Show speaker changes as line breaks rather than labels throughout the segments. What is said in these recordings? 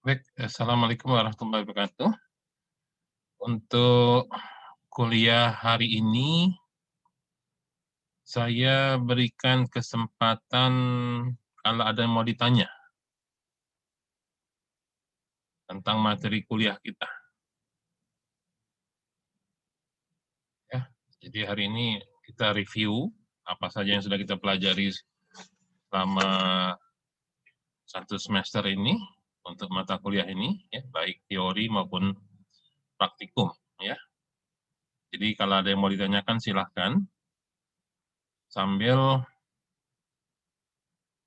Baik, assalamualaikum warahmatullahi wabarakatuh. Untuk kuliah hari ini, saya berikan kesempatan kalau ada yang mau ditanya tentang materi kuliah kita, ya. Jadi hari ini kita review apa saja yang sudah kita pelajari selama 1 semester ini untuk mata kuliah ini, ya, baik teori maupun praktikum, ya. Jadi kalau ada yang mau ditanyakan silahkan, sambil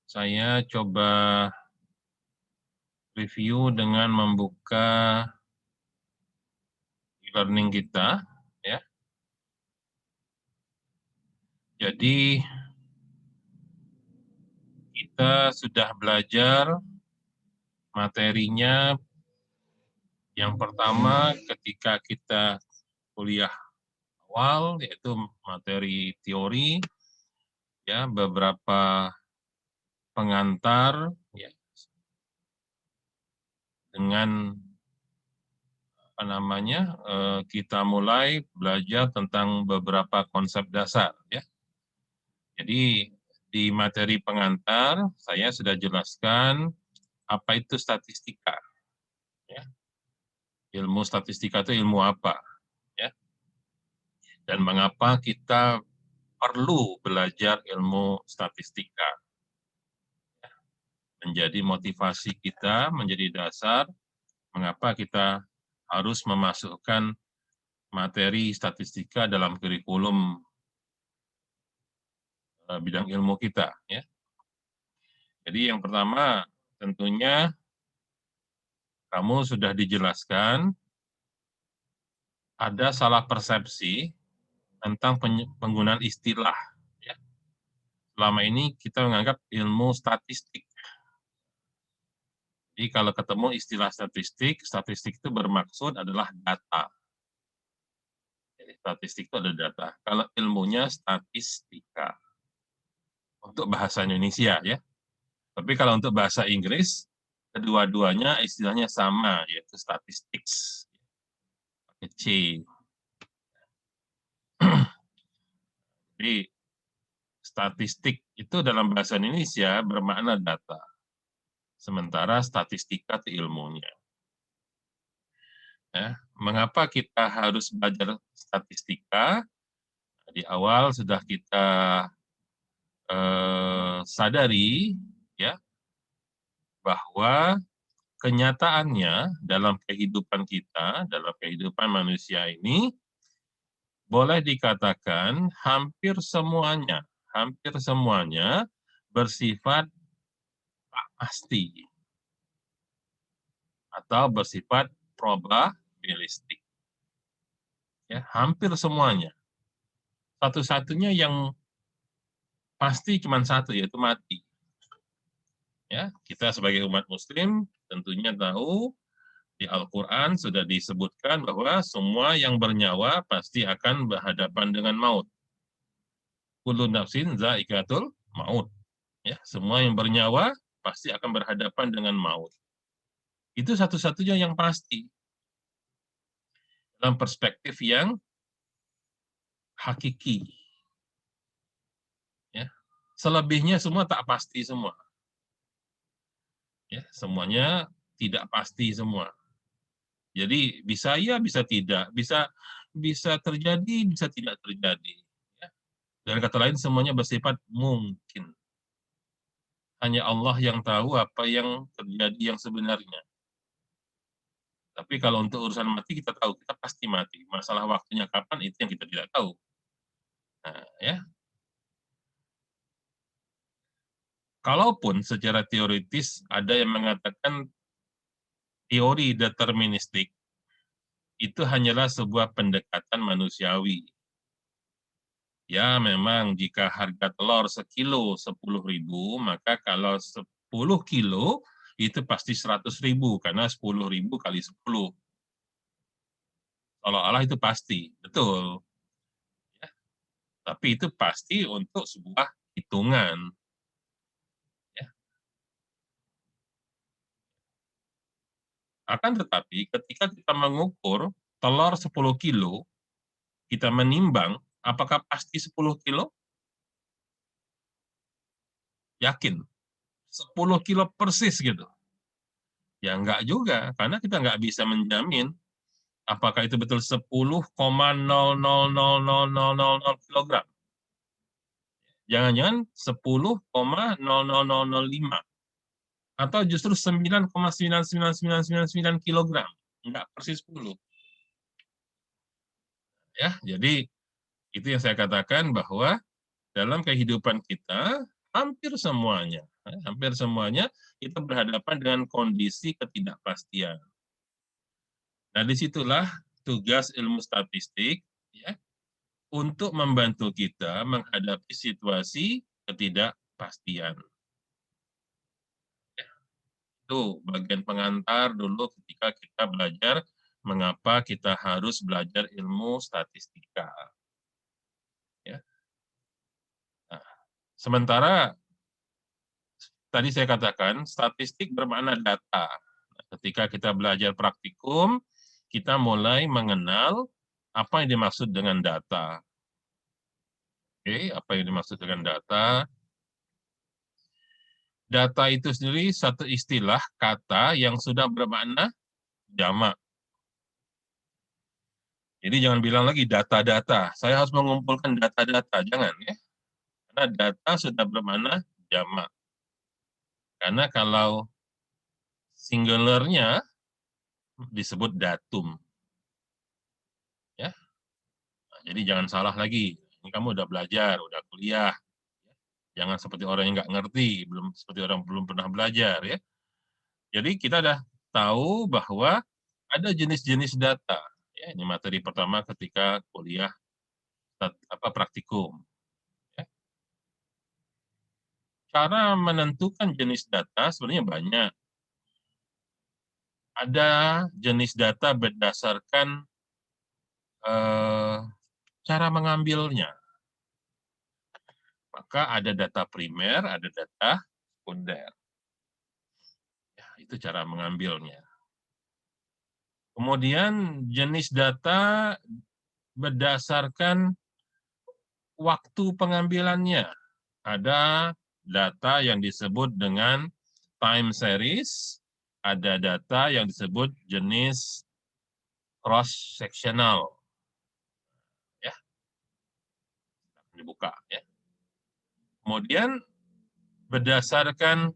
saya coba review dengan membuka e-learning kita, ya. Jadi kita sudah belajar materinya yang pertama ketika kita kuliah awal, yaitu materi teori, ya, beberapa pengantar, ya, dengan apa namanya, kita mulai belajar tentang beberapa konsep dasar, ya. Jadi di materi pengantar saya sudah jelaskan apa itu statistika, ya. Ilmu statistika itu ilmu apa, ya, dan mengapa kita perlu belajar ilmu statistika. Menjadi motivasi kita, menjadi dasar mengapa kita harus memasukkan materi statistika dalam kurikulum bidang ilmu kita, ya. Jadi yang pertama tentunya kamu sudah dijelaskan ada salah persepsi tentang penggunaan istilah, ya. Selama ini kita menganggap ilmu statistik. Jadi kalau ketemu istilah statistik, statistik itu bermaksud adalah data. Jadi statistik itu adalah data. Kalau ilmunya statistika untuk bahasa Indonesia, ya. Tapi kalau untuk bahasa Inggris, kedua-duanya istilahnya sama, yaitu statistics, pakai C. Jadi statistik itu dalam bahasa Indonesia bermakna data, sementara statistika itu ilmunya. Ya. Mengapa kita harus belajar statistika? Di awal sudah kita sadari, ya, bahwa kenyataannya dalam kehidupan kita, dalam kehidupan manusia ini, boleh dikatakan hampir semuanya bersifat tak pasti atau bersifat probabilistik. Ya, hampir semuanya. Satu-satunya yang pasti cuma satu, yaitu mati. Ya, kita sebagai umat Muslim tentunya tahu di Al-Quran sudah disebutkan bahwa semua yang bernyawa pasti akan berhadapan dengan maut. Kullu nafsin za'iqatul maut. Ya, semua yang bernyawa pasti akan berhadapan dengan maut. Itu satu-satunya yang pasti dalam perspektif yang hakiki. Ya. Selebihnya semua tak pasti semua. Ya, semuanya tidak pasti semua. Jadi bisa ya, bisa tidak, bisa bisa terjadi, bisa tidak terjadi. Ya. Dengan kata lain semuanya bersifat mungkin. Hanya Allah yang tahu apa yang terjadi yang sebenarnya. Tapi kalau untuk urusan mati kita tahu, kita pasti mati. Masalah waktunya kapan itu yang kita tidak tahu. Nah, ya. Kalaupun secara teoritis ada yang mengatakan teori deterministik itu hanyalah sebuah pendekatan manusiawi. Ya, memang jika harga telur sekilo 10.000, maka kalau 10 kilo itu pasti 100.000 karena 10.000 kali 10. Seolah-olah itu pasti, betul. Ya. Tapi itu pasti untuk sebuah hitungan. Ya. Akan tetapi ketika kita mengukur telur 10 kilo, kita menimbang, apakah pasti 10 kilo? Yakin? 10 kilo persis gitu? Ya enggak juga, karena kita nggak bisa menjamin apakah itu betul 10,000000 kilogram. Jangan-jangan 10,000005 atau justru 9,99999 kilogram, enggak persis 10. Ya, jadi itu yang saya katakan bahwa dalam kehidupan kita hampir semuanya kita berhadapan dengan kondisi ketidakpastian. Nah, disitulah tugas ilmu statistik ya untuk membantu kita menghadapi situasi ketidakpastian. Itu bagian pengantar dulu ketika kita belajar mengapa kita harus belajar ilmu statistika. Ya. Nah, sementara tadi saya katakan statistik bermakna data. Nah, ketika kita belajar praktikum, kita mulai mengenal apa yang dimaksud dengan data. Oke, apa yang dimaksud dengan data? Data itu sendiri satu istilah kata yang sudah bermakna jamak. Jadi jangan bilang lagi data-data. Saya harus mengumpulkan data-data, jangan ya. Karena data sudah bermakna jamak. Karena kalau singularnya disebut datum. Ya. Nah, jadi jangan salah lagi. Ini kamu udah belajar, udah kuliah. Jangan seperti orang yang nggak ngerti, belum seperti orang belum pernah belajar ya. Jadi kita udah tahu bahwa ada jenis-jenis data. Ya, ini materi pertama ketika kuliah praktikum. Ya. Cara menentukan jenis data sebenarnya banyak. Ada jenis data berdasarkan cara mengambilnya. Maka ada data primer, ada data sekunder. Ya, itu cara mengambilnya. Kemudian jenis data berdasarkan waktu pengambilannya. Ada data yang disebut dengan time series, ada data yang disebut jenis cross-sectional. Ya, dibuka. Ya. Kemudian berdasarkan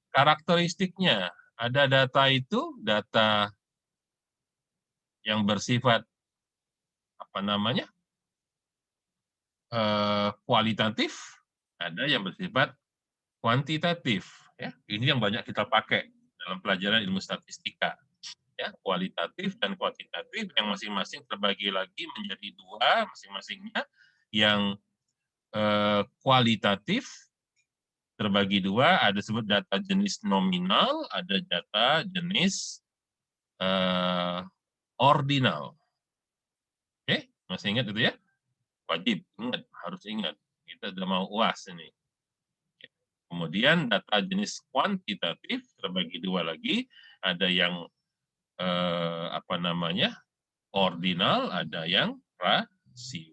karakteristiknya, ada data itu, data yang bersifat kualitatif, ada yang bersifat kuantitatif. Ya, ini yang banyak kita pakai dalam pelajaran ilmu statistika. Ya, kualitatif dan kuantitatif yang masing-masing terbagi lagi menjadi dua masing-masingnya. Yang kualitatif terbagi dua, ada disebut data jenis nominal, ada data jenis ordinal. Oke, masih ingat itu ya? Wajib ingat, harus ingat. Kita sudah mau UAS ini. Kemudian data jenis kuantitatif terbagi dua lagi, ada yang ordinal, ada yang rasio.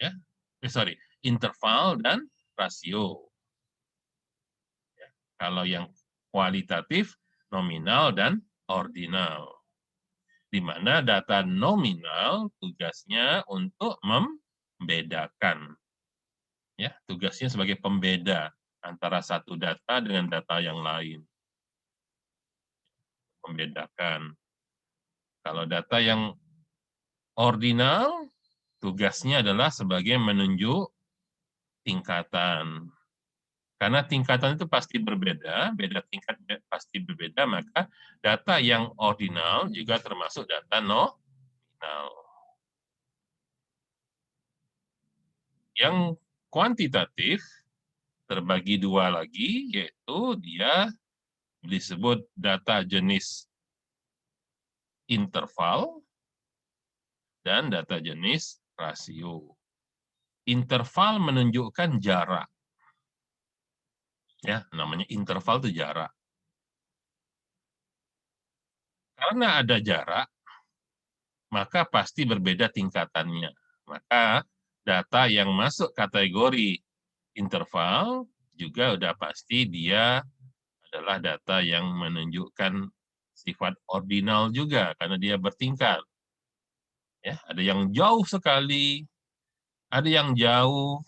Ya, interval dan rasio. Ya. Kalau yang kualitatif, nominal dan ordinal. Di mana data nominal tugasnya untuk membedakan. Ya, tugasnya sebagai pembeda antara satu data dengan data yang lain. Membedakan. Kalau data yang ordinal, tugasnya adalah sebagai menunjuk tingkatan. Karena tingkatan itu pasti berbeda, beda tingkat pasti berbeda, maka data yang ordinal juga termasuk data nominal. Yang kuantitatif terbagi dua lagi, yaitu dia disebut data jenis interval dan data jenis rasio. Interval menunjukkan jarak. Ya, namanya interval itu jarak. Karena ada jarak, maka pasti berbeda tingkatannya. Maka data yang masuk kategori interval juga udah pasti dia adalah data yang menunjukkan sifat ordinal juga, karena dia bertingkat. Ya, ada yang jauh sekali, ada yang jauh,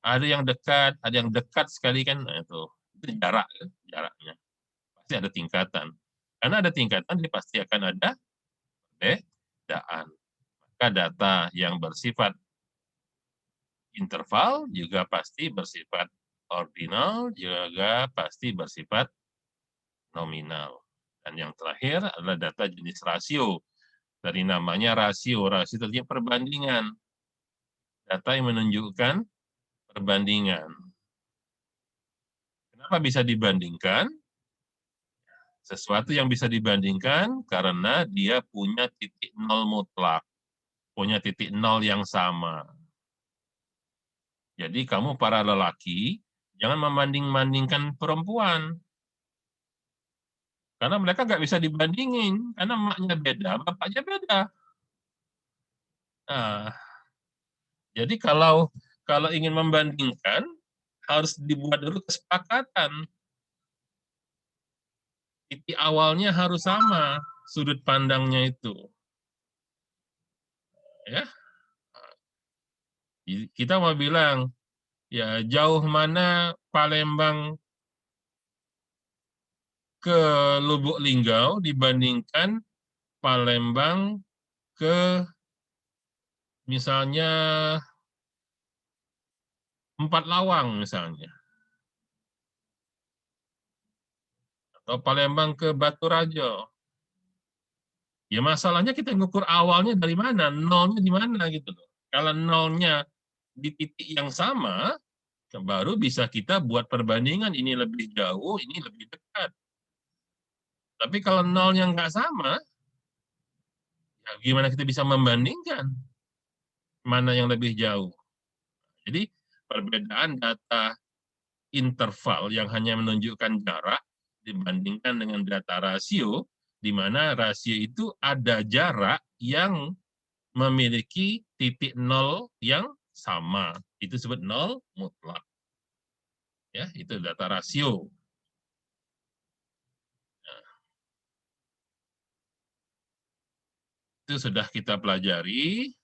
ada yang dekat sekali kan, nah, itu jarak, jaraknya. Pasti ada tingkatan. Karena ada tingkatan, dia pasti akan ada perbedaan. Maka data yang bersifat interval juga pasti bersifat ordinal, juga pasti bersifat nominal. Dan yang terakhir adalah data jenis rasio. Dari namanya rasio, rasio itu artinya perbandingan. Data yang menunjukkan perbandingan. Kenapa bisa dibandingkan? Sesuatu yang bisa dibandingkan karena dia punya titik nol mutlak, punya titik nol yang sama. Jadi kamu para lelaki, jangan membanding-bandingkan perempuan. Karena mereka nggak bisa dibandingin, karena emaknya beda, bapaknya beda. Nah, jadi kalau ingin membandingkan, harus dibuat dulu kesepakatan. Titik awalnya harus sama, sudut pandangnya itu. Ya, kita mau bilang, ya jauh mana Palembang ke Lubuk Linggau dibandingkan Palembang ke misalnya Empat Lawang misalnya. Atau Palembang ke Baturajo. Ya masalahnya kita ngukur awalnya dari mana, nolnya di mana gitu loh. Kalau nolnya di titik yang sama, baru bisa kita buat perbandingan, ini lebih jauh, ini lebih dekat. Tapi kalau nolnya nggak sama, ya gimana kita bisa membandingkan mana yang lebih jauh. Jadi perbedaan data interval yang hanya menunjukkan jarak dibandingkan dengan data rasio, di mana rasio itu ada jarak yang memiliki titik nol yang sama. Itu disebut nol mutlak. Ya, itu data rasio. Nah, itu sudah kita pelajari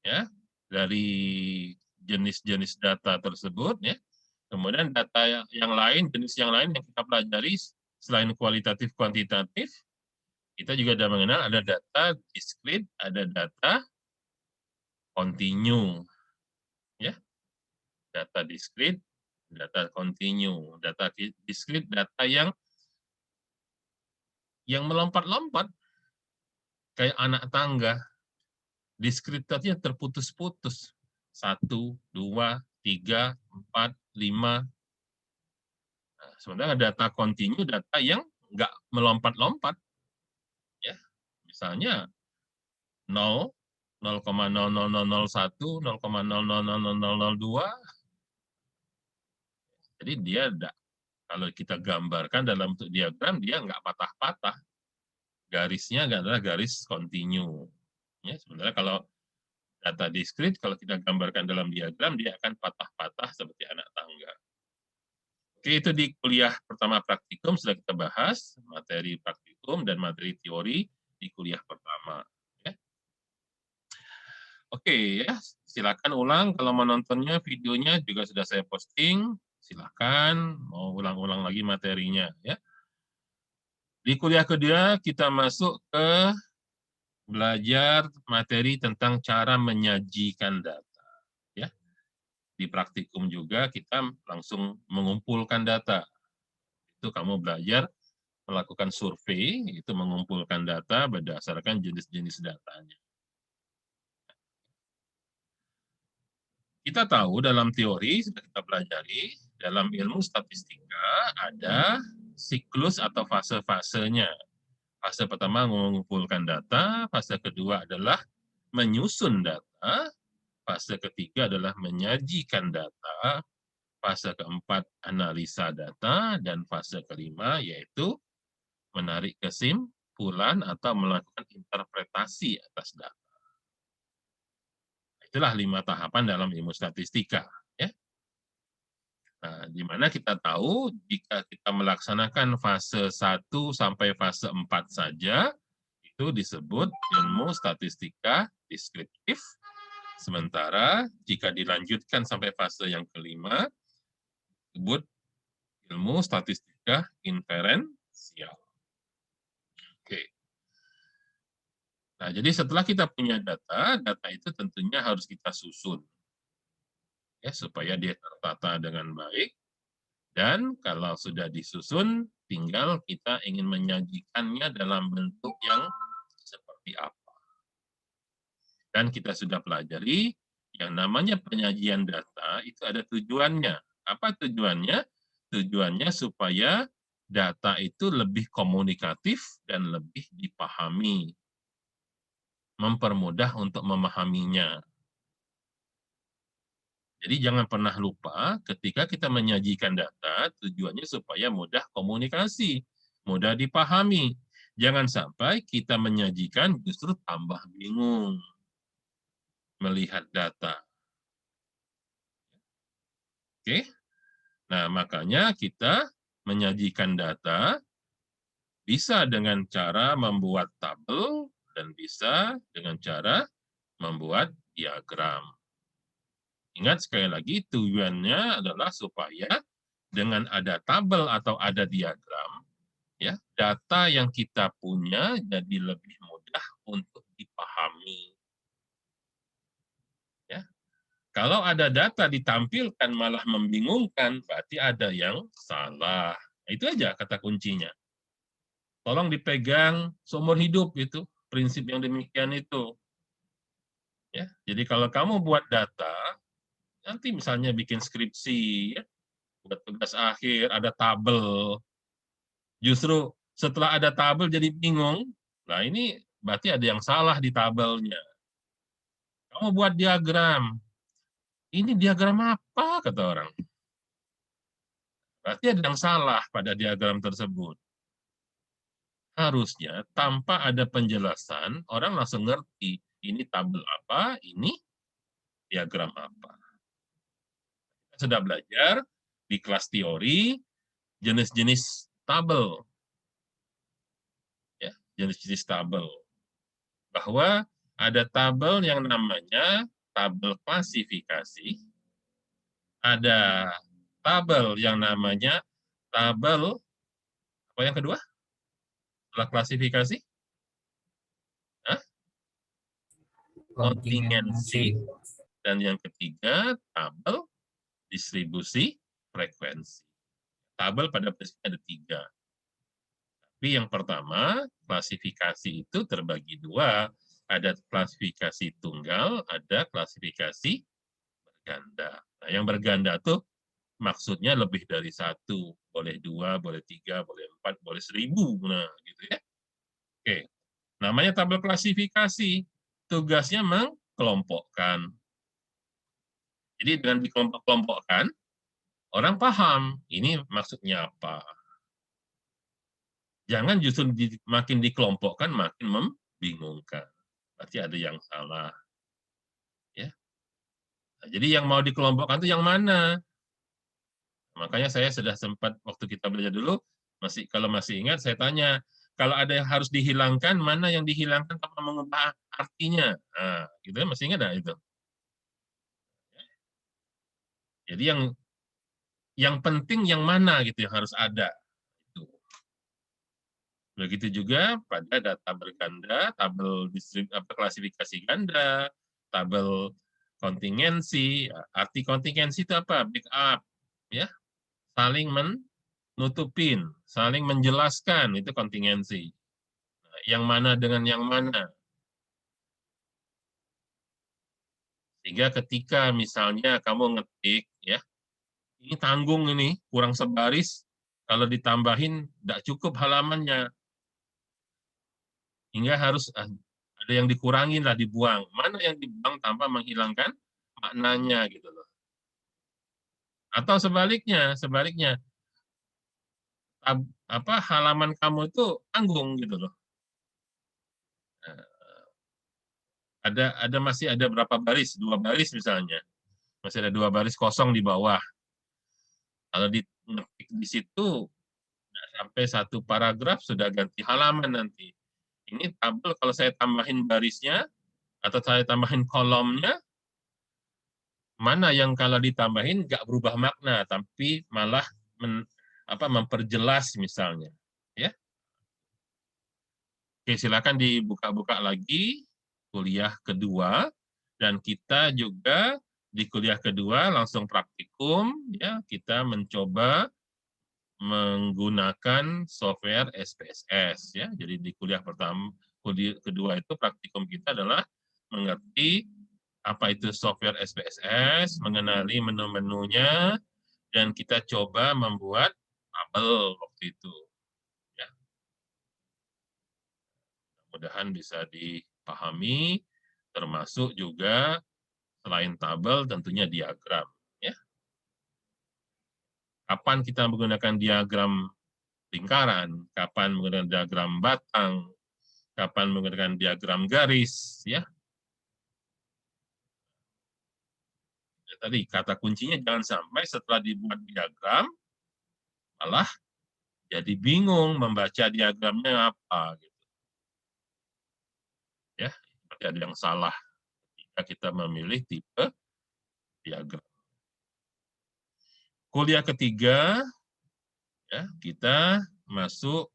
ya dari jenis-jenis data tersebut ya. Kemudian data yang lain, jenis yang lain yang kita pelajari selain kualitatif kuantitatif, kita juga sudah mengenal ada data discrete, ada data continue. Ya. Data discrete, data continue. Data discrete data yang melompat-lompat kayak anak tangga. Discrete artinya terputus-putus. 1, 2, 3, 4, 5. Nah, sementara data continue data yang nggak melompat-lompat. Ya, misalnya 0, 0,00001, 0,0000002. Jadi dia kalau kita gambarkan dalam bentuk diagram, dia nggak patah-patah. Garisnya adalah garis continue. Ya, sebenarnya kalau data diskrit, kalau kita gambarkan dalam diagram, dia akan patah-patah seperti anak tangga. Oke, itu di kuliah pertama praktikum sudah kita bahas, materi praktikum dan materi teori di kuliah pertama. Ya. Oke, ya, silakan ulang kalau mau nontonnya, videonya juga sudah saya posting. Silakan mau ulang-ulang lagi materinya. Ya. Di kuliah kedua kita masuk ke belajar materi tentang cara menyajikan data. Ya. Di praktikum juga kita langsung mengumpulkan data. Itu kamu belajar melakukan survei, itu mengumpulkan data berdasarkan jenis-jenis datanya. Kita tahu dalam teori, sudah kita pelajari, dalam ilmu statistika ada siklus atau fase-fasenya. Fase pertama mengumpulkan data, fase kedua adalah menyusun data, fase ketiga adalah menyajikan data, fase keempat analisa data, dan fase kelima yaitu menarik kesimpulan. kesimpulan atau melakukan interpretasi atas data. Itulah 5 tahapan dalam ilmu statistika. Ya. Nah, di mana kita tahu jika kita melaksanakan fase 1 sampai fase 4 saja, itu disebut ilmu statistika deskriptif. Sementara jika dilanjutkan sampai fase yang kelima, disebut ilmu statistika inferensial. Oke. Nah, jadi setelah kita punya data, data itu tentunya harus kita susun, ya, supaya dia tertata dengan baik. Dan kalau sudah disusun, tinggal kita ingin menyajikannya dalam bentuk yang seperti apa. Dan kita sudah pelajari, yang namanya penyajian data itu ada tujuannya. Apa tujuannya? Tujuannya supaya data itu lebih komunikatif dan lebih dipahami. Mempermudah untuk memahaminya. Jadi jangan pernah lupa ketika kita menyajikan data, tujuannya supaya mudah komunikasi, mudah dipahami. Jangan sampai kita menyajikan justru tambah bingung melihat data. Oke? Nah, makanya kita menyajikan data bisa dengan cara membuat tabel dan bisa dengan cara membuat diagram. Ingat sekali lagi, tujuannya adalah supaya dengan ada tabel atau ada diagram, ya, data yang kita punya jadi lebih mudah untuk dipahami. Ya. Kalau ada data ditampilkan malah membingungkan, berarti ada yang salah. Itu aja kata kuncinya. Tolong dipegang seumur hidup itu, prinsip yang demikian itu. Ya. Jadi kalau kamu buat data, nanti misalnya bikin skripsi, ya, buat tugas akhir, ada tabel. Justru setelah ada tabel jadi bingung, nah ini berarti ada yang salah di tabelnya. Kamu buat diagram, ini diagram apa, kata orang. Berarti ada yang salah pada diagram tersebut. Harusnya tanpa ada penjelasan, orang langsung ngerti, ini tabel apa, ini diagram apa. Kita sudah belajar di kelas teori, jenis-jenis tabel. Ya, jenis-jenis tabel. Bahwa ada tabel yang namanya tabel klasifikasi, ada tabel yang namanya tabel, apa yang kedua? Setelah klasifikasi? Hah? Kontingensi. Dan yang ketiga, tabel distribusi frekuensi. Tabel pada prinsipnya ada 3. Tapi yang pertama, klasifikasi itu terbagi 2. Ada klasifikasi tunggal, ada klasifikasi berganda. Nah, yang berganda tuh maksudnya lebih dari 1. Boleh 2, boleh 3, boleh 4, boleh 1000. Nah, gitu ya. Oke. Namanya tabel klasifikasi. Tugasnya mengkelompokkan. Jadi dengan dikelompok-kelompokkan, orang paham ini maksudnya apa. Jangan justru makin dikelompokkan, makin membingungkan. Berarti ada yang salah. Ya. Nah, jadi yang mau dikelompokkan itu yang mana? Makanya saya sudah sempat waktu kita belajar dulu, kalau masih ingat, saya tanya, kalau ada yang harus dihilangkan, mana yang dihilangkan tanpa mengubah artinya? Nah, gitu ya, masih ingat nggak itu? Jadi yang penting yang mana gitu yang harus ada. Begitu juga pada data berganda, tabel klasifikasi ganda, tabel kontingensi. Arti kontingensi itu apa? Backup, ya, saling menutupin, saling menjelaskan, itu kontingensi. Yang mana dengan yang mana? Sehingga ketika misalnya kamu ngetik, ya, ini tanggung ini, kurang sebaris, kalau ditambahin tidak cukup halamannya, hingga harus ada yang dikurangin lah, dibuang. Mana yang dibuang tanpa menghilangkan maknanya gitu loh. Atau sebaliknya halaman kamu itu tanggung gitu loh. masih ada berapa baris? 2 baris misalnya. Masih ada 2 baris kosong di bawah. Kalau ngetik di situ sampai 1 paragraf sudah ganti halaman nanti. Ini tabel kalau saya tambahin barisnya atau saya tambahin kolomnya, mana yang kalau ditambahin nggak berubah makna, tapi malah memperjelas misalnya. Ya. Oke, silakan dibuka-buka lagi kuliah kedua, dan kita juga di kuliah kedua langsung praktikum, ya kita mencoba menggunakan software SPSS, ya. Jadi di kuliah kedua itu praktikum kita adalah mengerti apa itu software SPSS, mengenali menu-menunya, dan kita coba membuat tabel waktu itu. Ya. Mudah-mudahan bisa dipahami, termasuk juga selain tabel tentunya diagram. Ya. Kapan kita menggunakan diagram lingkaran, kapan menggunakan diagram batang, kapan menggunakan diagram garis, ya. Tadi kata kuncinya jangan sampai setelah dibuat diagram malah jadi bingung membaca diagramnya apa gitu. Ya, seperti ada yang salah ketika kita memilih tipe diagram. Kuliah ketiga, ya, kita masuk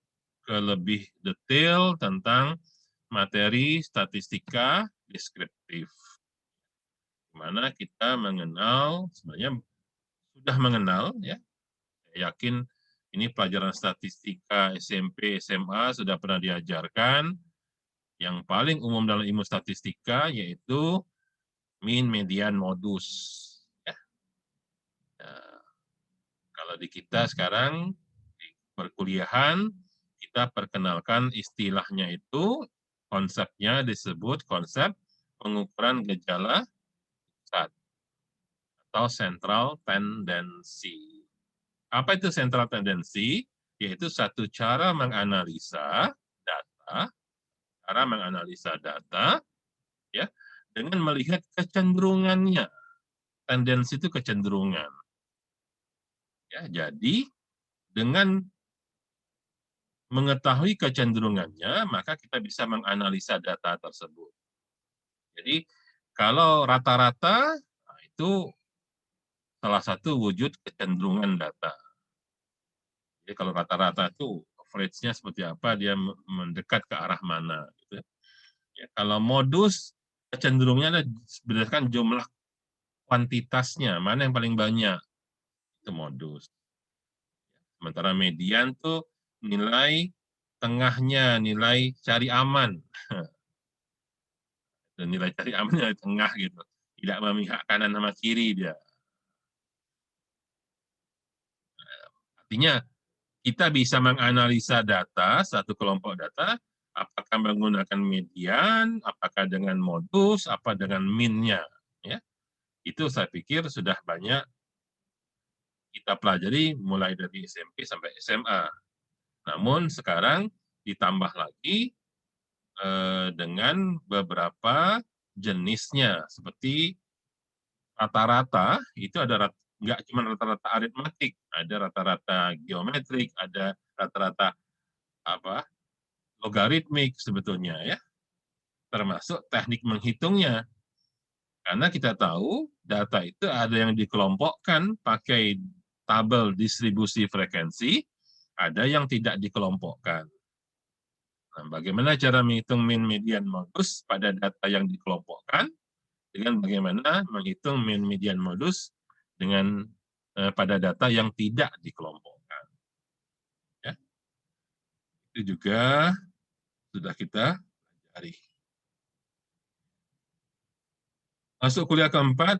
ke lebih detail tentang materi statistika deskriptif, di mana kita mengenal, sebenarnya sudah mengenal, ya, saya yakin ini pelajaran statistika SMP, SMA sudah pernah diajarkan. Yang paling umum dalam ilmu statistika yaitu mean, median, modus. Ya. Nah, kalau di kita sekarang di perkuliahan kita perkenalkan istilahnya itu, konsepnya disebut konsep pengukuran gejala pusat atau central tendency. Apa itu central tendency? Yaitu satu cara menganalisa data, ya, dengan melihat kecenderungannya. Tendensi itu kecenderungan. Ya, jadi dengan mengetahui kecenderungannya, maka kita bisa menganalisa data tersebut. Jadi kalau rata-rata, nah itu salah satu wujud kecenderungan data. Jadi kalau rata-rata itu average-nya seperti apa, dia mendekat ke arah mana. Gitu. Ya, kalau modus, kecenderungannya berdasarkan jumlah kuantitasnya, mana yang paling banyak, itu modus. Sementara median tuh nilai tengahnya, nilai cari aman. Dan nilai cari aman nilai tengah gitu. Tidak memihak kanan sama kiri dia. Artinya kita bisa menganalisa data, satu kelompok data, apakah menggunakan median, apakah dengan modus, apa dengan min-nya. Ya. Itu saya pikir sudah banyak kita pelajari mulai dari SMP sampai SMA. Namun sekarang ditambah lagi dengan beberapa jenisnya, seperti rata-rata, itu ada nggak cuma rata-rata aritmatik, ada rata-rata geometrik, ada rata-rata apa logaritmik sebetulnya, ya, termasuk teknik menghitungnya. Karena kita tahu data itu ada yang dikelompokkan pakai tabel distribusi frekuensi, ada yang tidak dikelompokkan. Nah, bagaimana cara menghitung mean, median, modus pada data yang dikelompokkan, dengan bagaimana menghitung mean, median, modus dengan pada data yang tidak dikelompokkan. Ya. Itu juga sudah kita pelajari. Masuk kuliah keempat,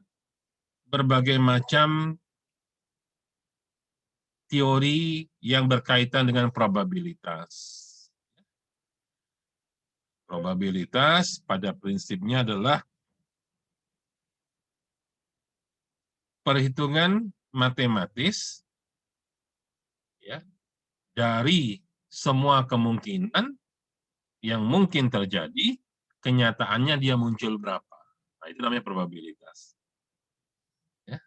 berbagai macam teori yang berkaitan dengan probabilitas. Probabilitas pada prinsipnya adalah perhitungan matematis, ya, dari semua kemungkinan yang mungkin terjadi kenyataannya dia muncul berapa. Nah, itu namanya probabilitas. Ya.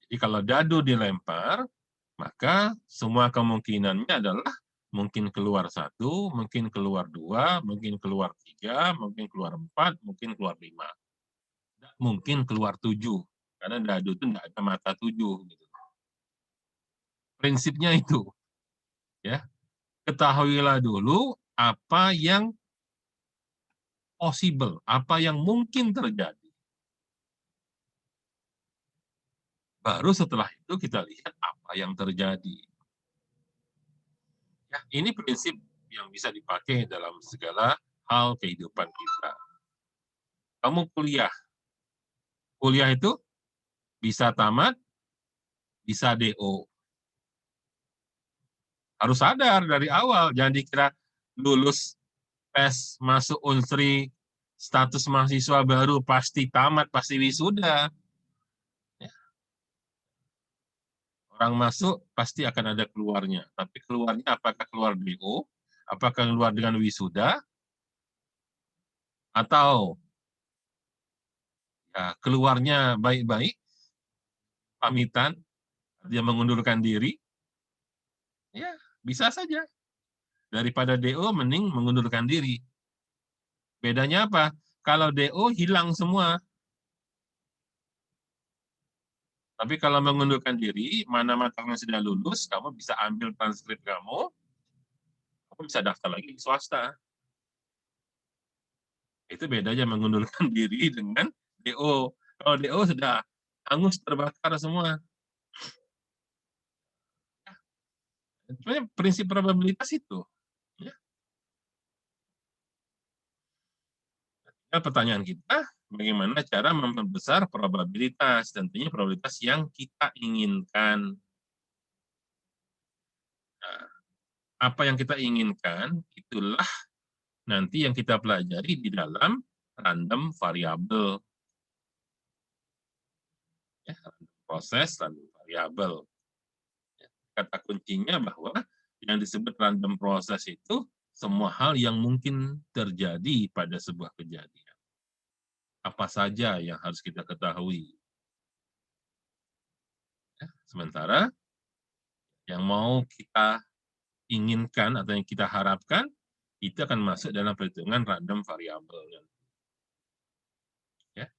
Jadi kalau dadu dilempar, maka semua kemungkinannya adalah mungkin keluar 1, mungkin keluar 2, mungkin keluar 3, mungkin keluar 4, mungkin keluar 5. Mungkin keluar 7, karena dadu itu nggak ada mata 7. Gitu. Prinsipnya itu. Ya. Ketahuilah dulu apa yang possible, apa yang mungkin terjadi. Baru setelah itu kita lihat apa yang terjadi. Ya, ini prinsip yang bisa dipakai dalam segala hal kehidupan kita. Kamu kuliah. Kuliah itu bisa tamat, bisa DO. Harus sadar dari awal, jangan dikira lulus tes masuk Unsri, status mahasiswa baru, pasti tamat, pasti wisuda. Ya. Orang masuk pasti akan ada keluarnya, tapi keluarnya apakah keluar DO, apakah keluar dengan wisuda, atau ya, keluarnya baik-baik, pamitan, dia mengundurkan diri, ya bisa saja. Daripada DO, mending mengundurkan diri. Bedanya apa? Kalau DO hilang semua. Tapi kalau mengundurkan diri, mana matanya sudah lulus, kamu bisa ambil transkrip kamu bisa daftar lagi di swasta. Itu bedanya mengundurkan diri dengan DO. Kalau DO sudah hangus terbakar semua. Sebenarnya prinsip probabilitas itu. Ya. Nah, pertanyaan kita, bagaimana cara memperbesar probabilitas? Tentunya probabilitas yang kita inginkan. Nah, apa yang kita inginkan, itulah nanti yang kita pelajari di dalam random variable. Ya, proses random variable. Ya, kata kuncinya bahwa yang disebut random proses itu semua hal yang mungkin terjadi pada sebuah kejadian. Apa saja yang harus kita ketahui. Ya, sementara yang mau kita inginkan atau yang kita harapkan itu akan masuk dalam perhitungan random variable. Ya.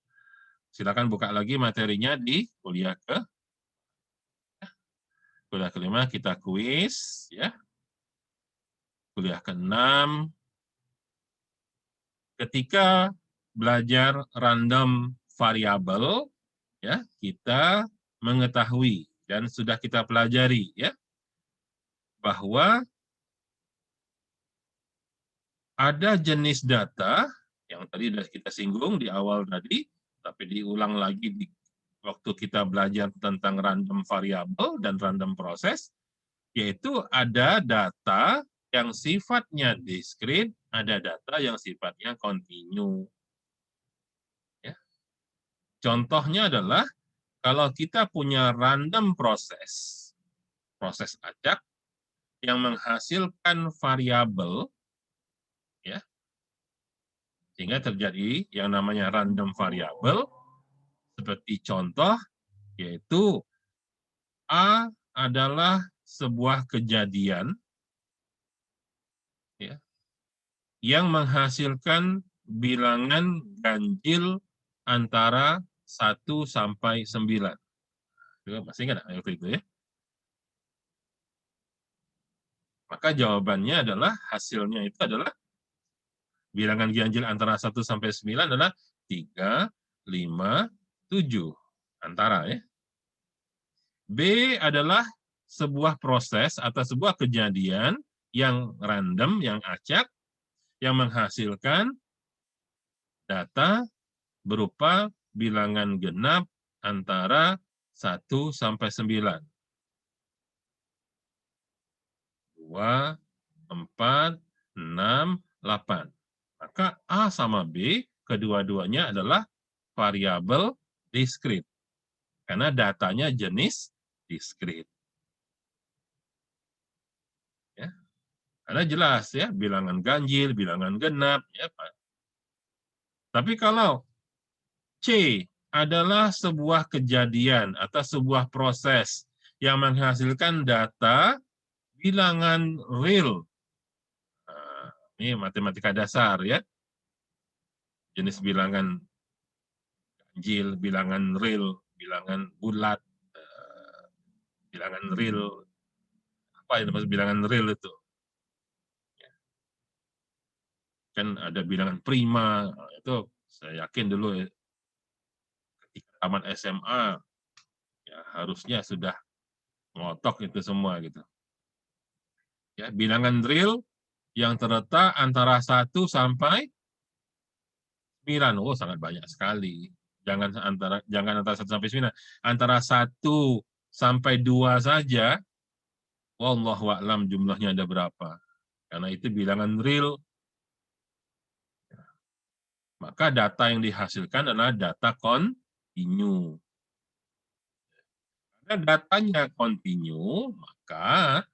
Silakan buka lagi materinya di kuliah kelima kita kuis, ya. Kuliah ke-6. Ketika belajar random variable, ya, kita mengetahui dan sudah kita pelajari, ya, bahwa ada jenis data yang tadi sudah kita singgung di awal tadi, tapi diulang lagi di waktu kita belajar tentang random variable dan random process, yaitu ada data yang sifatnya diskrit, ada data yang sifatnya kontinu. Ya. Contohnya adalah kalau kita punya random proses acak yang menghasilkan variabel, ya, sehingga terjadi yang namanya random variabel, seperti contoh, yaitu A adalah sebuah kejadian, ya, yang menghasilkan bilangan ganjil antara 1 sampai 9. Masih ingat waktu itu, ya? Maka jawabannya adalah, hasilnya itu adalah bilangan ganjil antara 1 sampai 9 adalah 3, 5, 7. Antara, ya. B adalah sebuah proses atau sebuah kejadian yang random, yang acak, yang menghasilkan data berupa bilangan genap antara 1 sampai 9. 2, 4, 6, 8. Maka A sama B, kedua-duanya adalah variabel diskrit. Karena datanya jenis diskrit. Ya. Ada jelas ya, bilangan ganjil, bilangan genap, ya Pak. Tapi kalau C adalah sebuah kejadian atau sebuah proses yang menghasilkan data bilangan real. Nah, ini matematika dasar ya. Jenis bilangan ganjil, bilangan real, bilangan bulat, bilangan real. Apa itu maksud bilangan real itu? Kan ada bilangan prima, itu saya yakin dulu ketika tamat SMA ya harusnya sudah ngotok itu semua gitu. Ya, bilangan real yang terletak antara 1 sampai 9. Oh, sangat banyak sekali. Jangan antara 1 sampai 9. Antara 1 sampai 2 saja, wallahu a'lam jumlahnya ada berapa. Karena itu bilangan real, maka data yang dihasilkan adalah data kontinu. Karena datanya kontinu, maka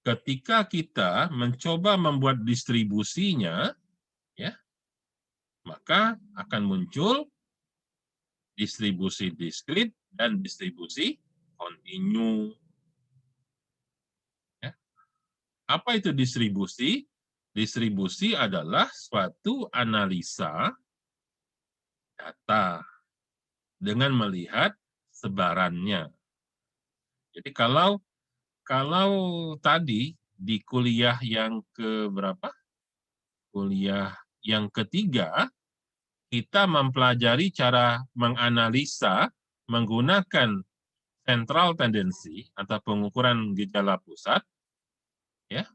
ketika kita mencoba membuat distribusinya, ya, maka akan muncul distribusi diskrit dan distribusi kontinu. Ya. Apa itu distribusi? Distribusi adalah suatu analisa data dengan melihat sebarannya. Jadi kalau tadi di kuliah yang ke berapa? Kuliah yang ketiga, kita mempelajari cara menganalisa menggunakan central tendency atau pengukuran gejala pusat, ya,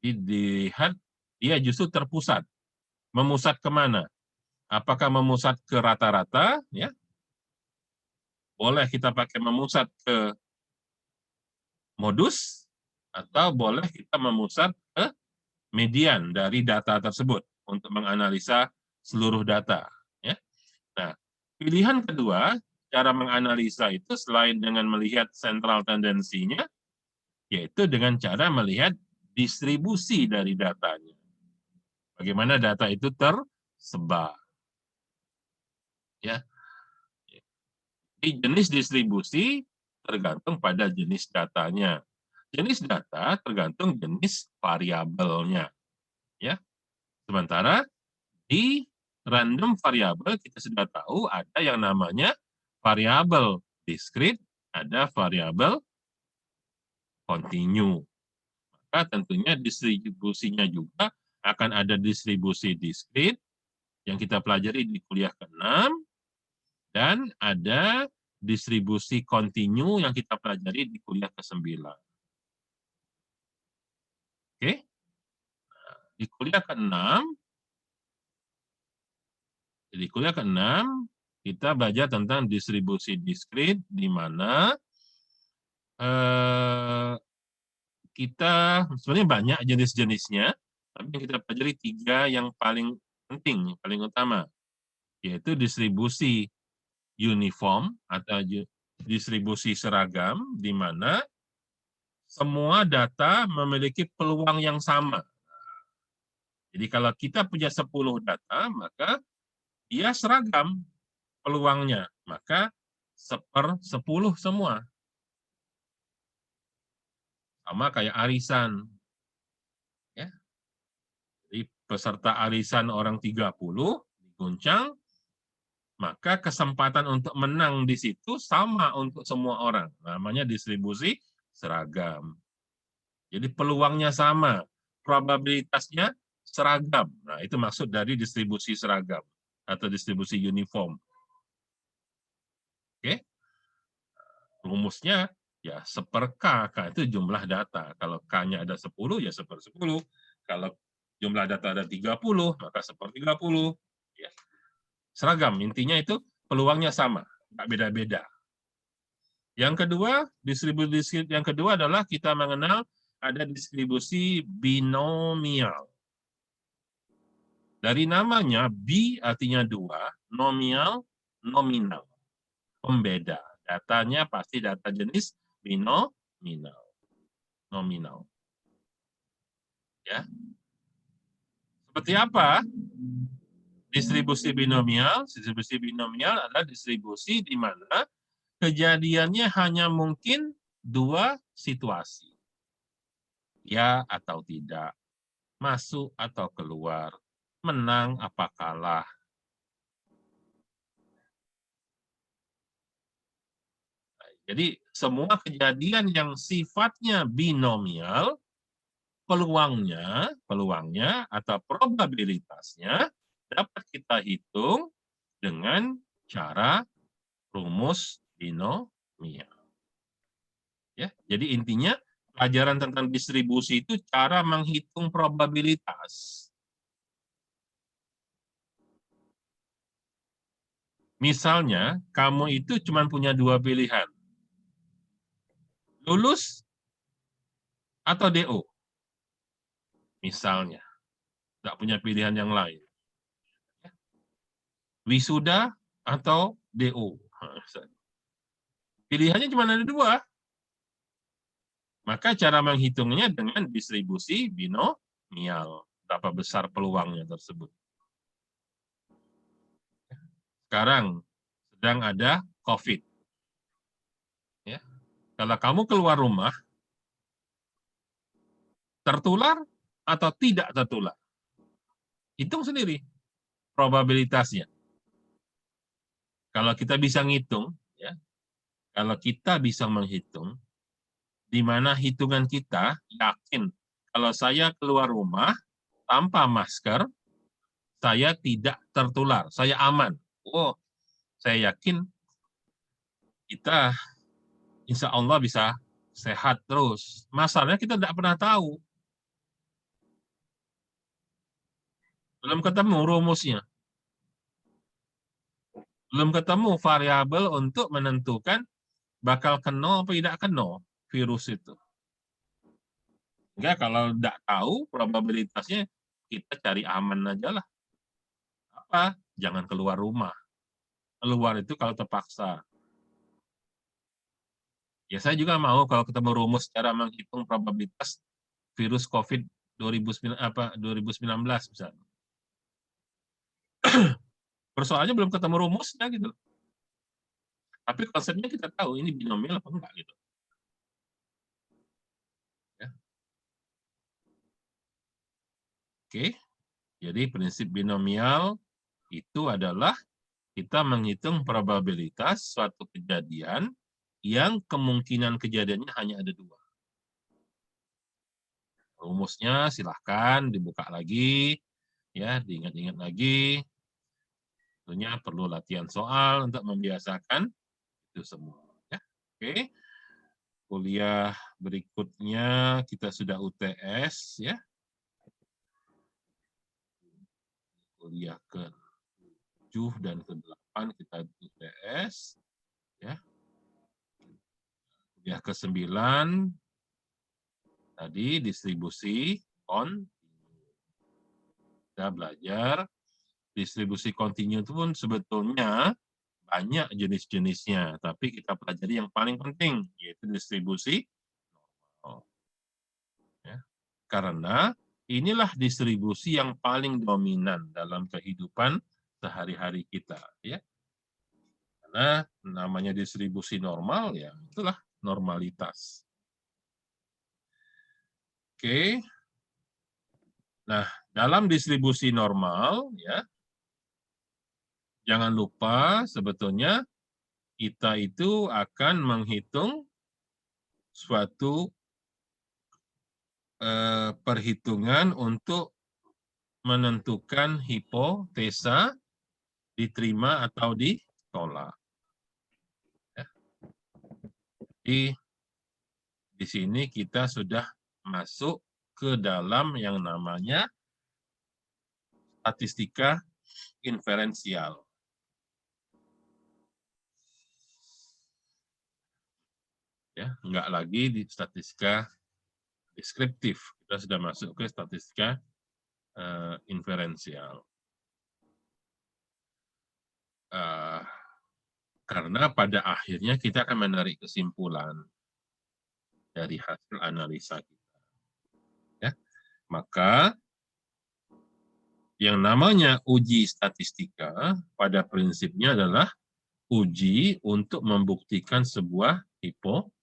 dilihat dia justru terpusat. Memusat kemana? Apakah memusat ke rata-rata? Ya, boleh kita pakai memusat ke modus, atau boleh kita memusat ke median dari data tersebut untuk menganalisa seluruh data. Ya. Nah, pilihan kedua, cara menganalisa itu selain dengan melihat central tendensinya, yaitu dengan cara melihat distribusi dari datanya. Bagaimana data itu tersebar. Ya. Jadi jenis distribusi tergantung pada jenis datanya. Jenis data tergantung jenis variabelnya. Ya. Sementara di random variabel kita sudah tahu ada yang namanya variabel diskrit, ada variabel kontinu. Maka tentunya distribusinya juga akan ada distribusi diskrit yang kita pelajari di kuliah ke-6, dan ada distribusi kontinu yang kita pelajari di kuliah ke-9. Oke? Di kuliah ke-6, kita belajar tentang distribusi diskrit, di mana kita sebenarnya banyak jenis-jenisnya, tapi yang kita pelajari 3 yang paling penting, yang paling utama, yaitu distribusi uniform atau distribusi seragam, di mana semua data memiliki peluang yang sama. Jadi kalau kita punya 10 data, maka dia seragam peluangnya, maka 1/10 semua. Sama kayak arisan. Ya. Jadi peserta arisan orang 30 diguncang, maka kesempatan untuk menang di situ sama untuk semua orang. Namanya distribusi seragam. Jadi peluangnya sama, probabilitasnya seragam. Nah, itu maksud dari distribusi seragam atau distribusi uniform. Oke? Rumusnya ya 1/K. K itu jumlah data. Kalau K-nya ada 10, ya 1/10. Kalau jumlah data ada 30, maka 1/30. Ya. Seragam, intinya itu peluangnya sama, nggak beda-beda. Yang kedua, distribusi yang kedua adalah kita mengenal ada distribusi binomial. Dari namanya, bi artinya 2, nominal, nominal. Pembeda. Datanya pasti data jenis binomial. Nominal. Ya. Seperti apa distribusi binomial? Distribusi binomial adalah distribusi di mana kejadiannya hanya mungkin dua situasi. Ya atau tidak, masuk atau keluar, menang apa kalah. Jadi semua kejadian yang sifatnya binomial, peluangnya atau probabilitasnya dapat kita hitung dengan cara rumus binomial. Ya, jadi intinya pelajaran tentang distribusi itu cara menghitung probabilitas. Misalnya, kamu itu cuma punya dua pilihan. Lulus atau DO. Misalnya, nggak punya pilihan yang lain. Wisuda atau DO. Pilihannya cuma ada dua. Maka cara menghitungnya dengan distribusi binomial. Berapa besar peluangnya tersebut. Sekarang sedang ada COVID. Ya. Kalau kamu keluar rumah, tertular atau tidak tertular? Hitung sendiri probabilitasnya. Kalau kita bisa ngitung, ya, kalau kita bisa menghitung, di mana hitungan kita yakin kalau saya keluar rumah tanpa masker, saya tidak tertular, saya aman. Oh, saya yakin kita insya Allah bisa sehat terus. Masalahnya kita tidak pernah tahu. Belum ketemu rumusnya. Belum ketemu variabel untuk menentukan bakal kena atau tidak kena virus itu. Enggak, kalau tidak tahu probabilitasnya, kita cari aman aja lah. Apa? Jangan keluar rumah. Keluar itu kalau terpaksa. Ya saya juga mau kalau ketemu rumus cara menghitung probabilitas virus COVID 2019 misalnya. Persoalannya belum ketemu rumusnya gitu. Tapi konsepnya kita tahu ini binomial apa enggak gitu. Ya. Oke, jadi prinsip binomial itu adalah kita menghitung probabilitas suatu kejadian yang kemungkinan kejadiannya hanya ada dua. Rumusnya silahkan dibuka lagi, ya diingat-ingat lagi. Tentunya perlu latihan soal untuk membiasakan itu semua. Ya. Oke, kuliah berikutnya kita sudah UTS, ya. Kuliah ke-7 dan ke-8 kita UTS, ya. Kuliah ke-9 tadi distribusi kontinu. Kita belajar distribusi kontinu itu pun sebetulnya banyak jenis-jenisnya, tapi kita pelajari yang paling penting, yaitu distribusi normal. Ya. Karena inilah distribusi yang paling dominan dalam kehidupan sehari-hari kita. Ya. Karena namanya distribusi normal, ya itulah normalitas. Oke. Nah, dalam distribusi normal, ya, jangan lupa sebetulnya kita itu akan menghitung suatu perhitungan untuk menentukan hipotesa diterima atau ditolak. Ya. Di sini kita sudah masuk ke dalam yang namanya statistika inferensial. Ya, enggak lagi di statistika deskriptif, kita sudah masuk ke statistika inferensial. Karena pada akhirnya kita akan menarik kesimpulan dari hasil analisa kita. Ya. Maka yang namanya uji statistika pada prinsipnya adalah uji untuk membuktikan sebuah hipotesa.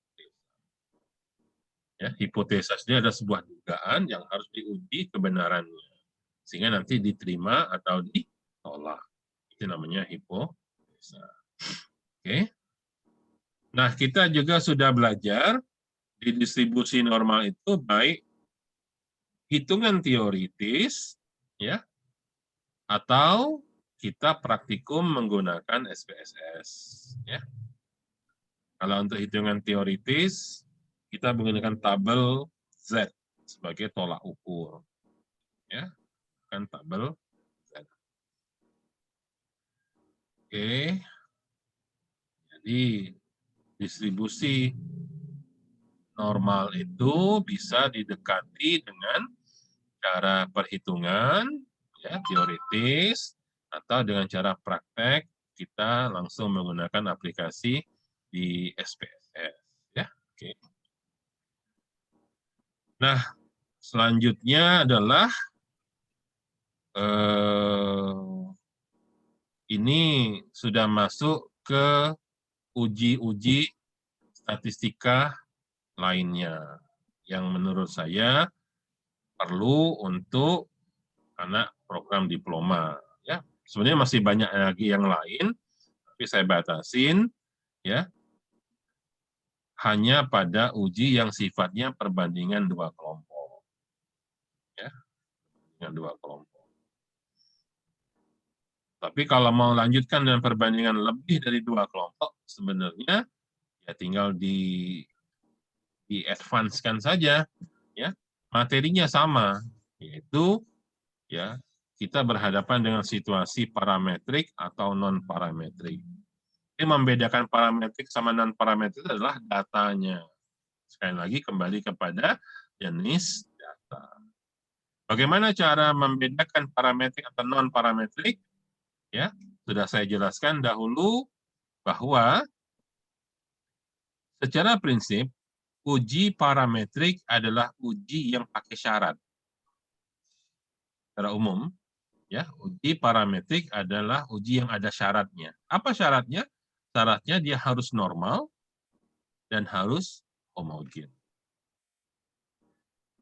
Ya, hipotesa ini adalah sebuah dugaan yang harus diuji kebenarannya, sehingga nanti diterima atau ditolak. Itu namanya hipotesa. Oke. Nah, kita juga sudah belajar di distribusi normal itu baik hitungan teoritis, ya, atau kita praktikum menggunakan SPSS. Ya. Kalau untuk hitungan teoritis, kita menggunakan tabel Z sebagai tolak ukur. Ya, kan tabel Z. Oke, jadi distribusi normal itu bisa didekati dengan cara perhitungan, ya, teoritis, atau dengan cara praktek, kita langsung menggunakan aplikasi di SPSS. Ya, oke. Nah, selanjutnya adalah ini sudah masuk ke uji-uji statistika lainnya yang menurut saya perlu untuk anak program diploma. Ya, sebenarnya masih banyak lagi yang lain, tapi saya batasin ya hanya pada uji yang sifatnya perbandingan dua kelompok. Ya, dengan dua kelompok. Tapi kalau mau lanjutkan dengan perbandingan lebih dari dua kelompok, sebenarnya ya tinggal di-advance-kan saja, ya. Materinya sama, yaitu ya kita berhadapan dengan situasi parametrik atau non parametrik. Yang membedakan parametrik sama non parametrik adalah datanya. Sekali lagi kembali kepada jenis data. Bagaimana cara membedakan parametrik atau non parametrik? Ya, sudah saya jelaskan dahulu bahwa secara prinsip uji parametrik adalah uji yang pakai syarat. Secara umum, ya, uji parametrik adalah uji yang ada syaratnya. Apa syaratnya? Syaratnya dia harus normal dan harus homogen.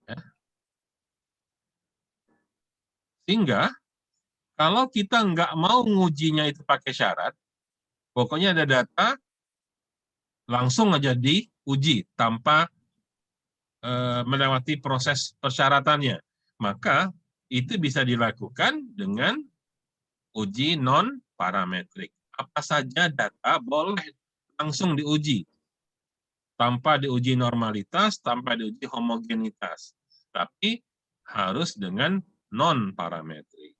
Ya. Sehingga kalau kita nggak mau ngujinya itu pakai syarat, pokoknya ada data langsung aja diuji tanpa melewati proses persyaratannya, maka itu bisa dilakukan dengan uji non parametrik. Apa saja data boleh langsung diuji tanpa diuji normalitas, tanpa diuji homogenitas, tapi harus dengan non parametrik.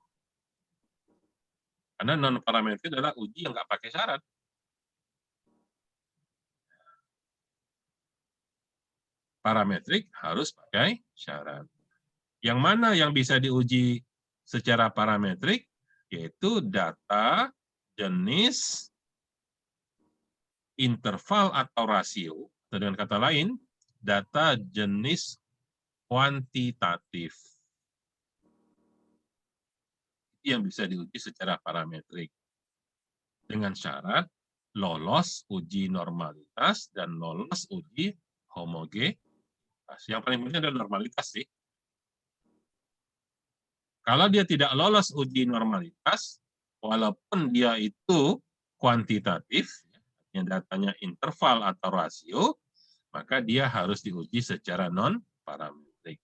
Karena non parametrik adalah uji yang nggak pakai syarat. Parametrik harus pakai syarat. Yang mana yang bisa diuji secara parametrik? Yaitu data, jenis, interval atau rasio. Atau dengan kata lain, data jenis kuantitatif. Yang bisa diuji secara parametrik. Dengan syarat lolos uji normalitas dan lolos uji homogenitas. Yang paling penting adalah normalitas sih. Kalau dia tidak lolos uji normalitas, walaupun dia itu kuantitatif, yang datanya interval atau rasio, maka dia harus diuji secara non-parametrik.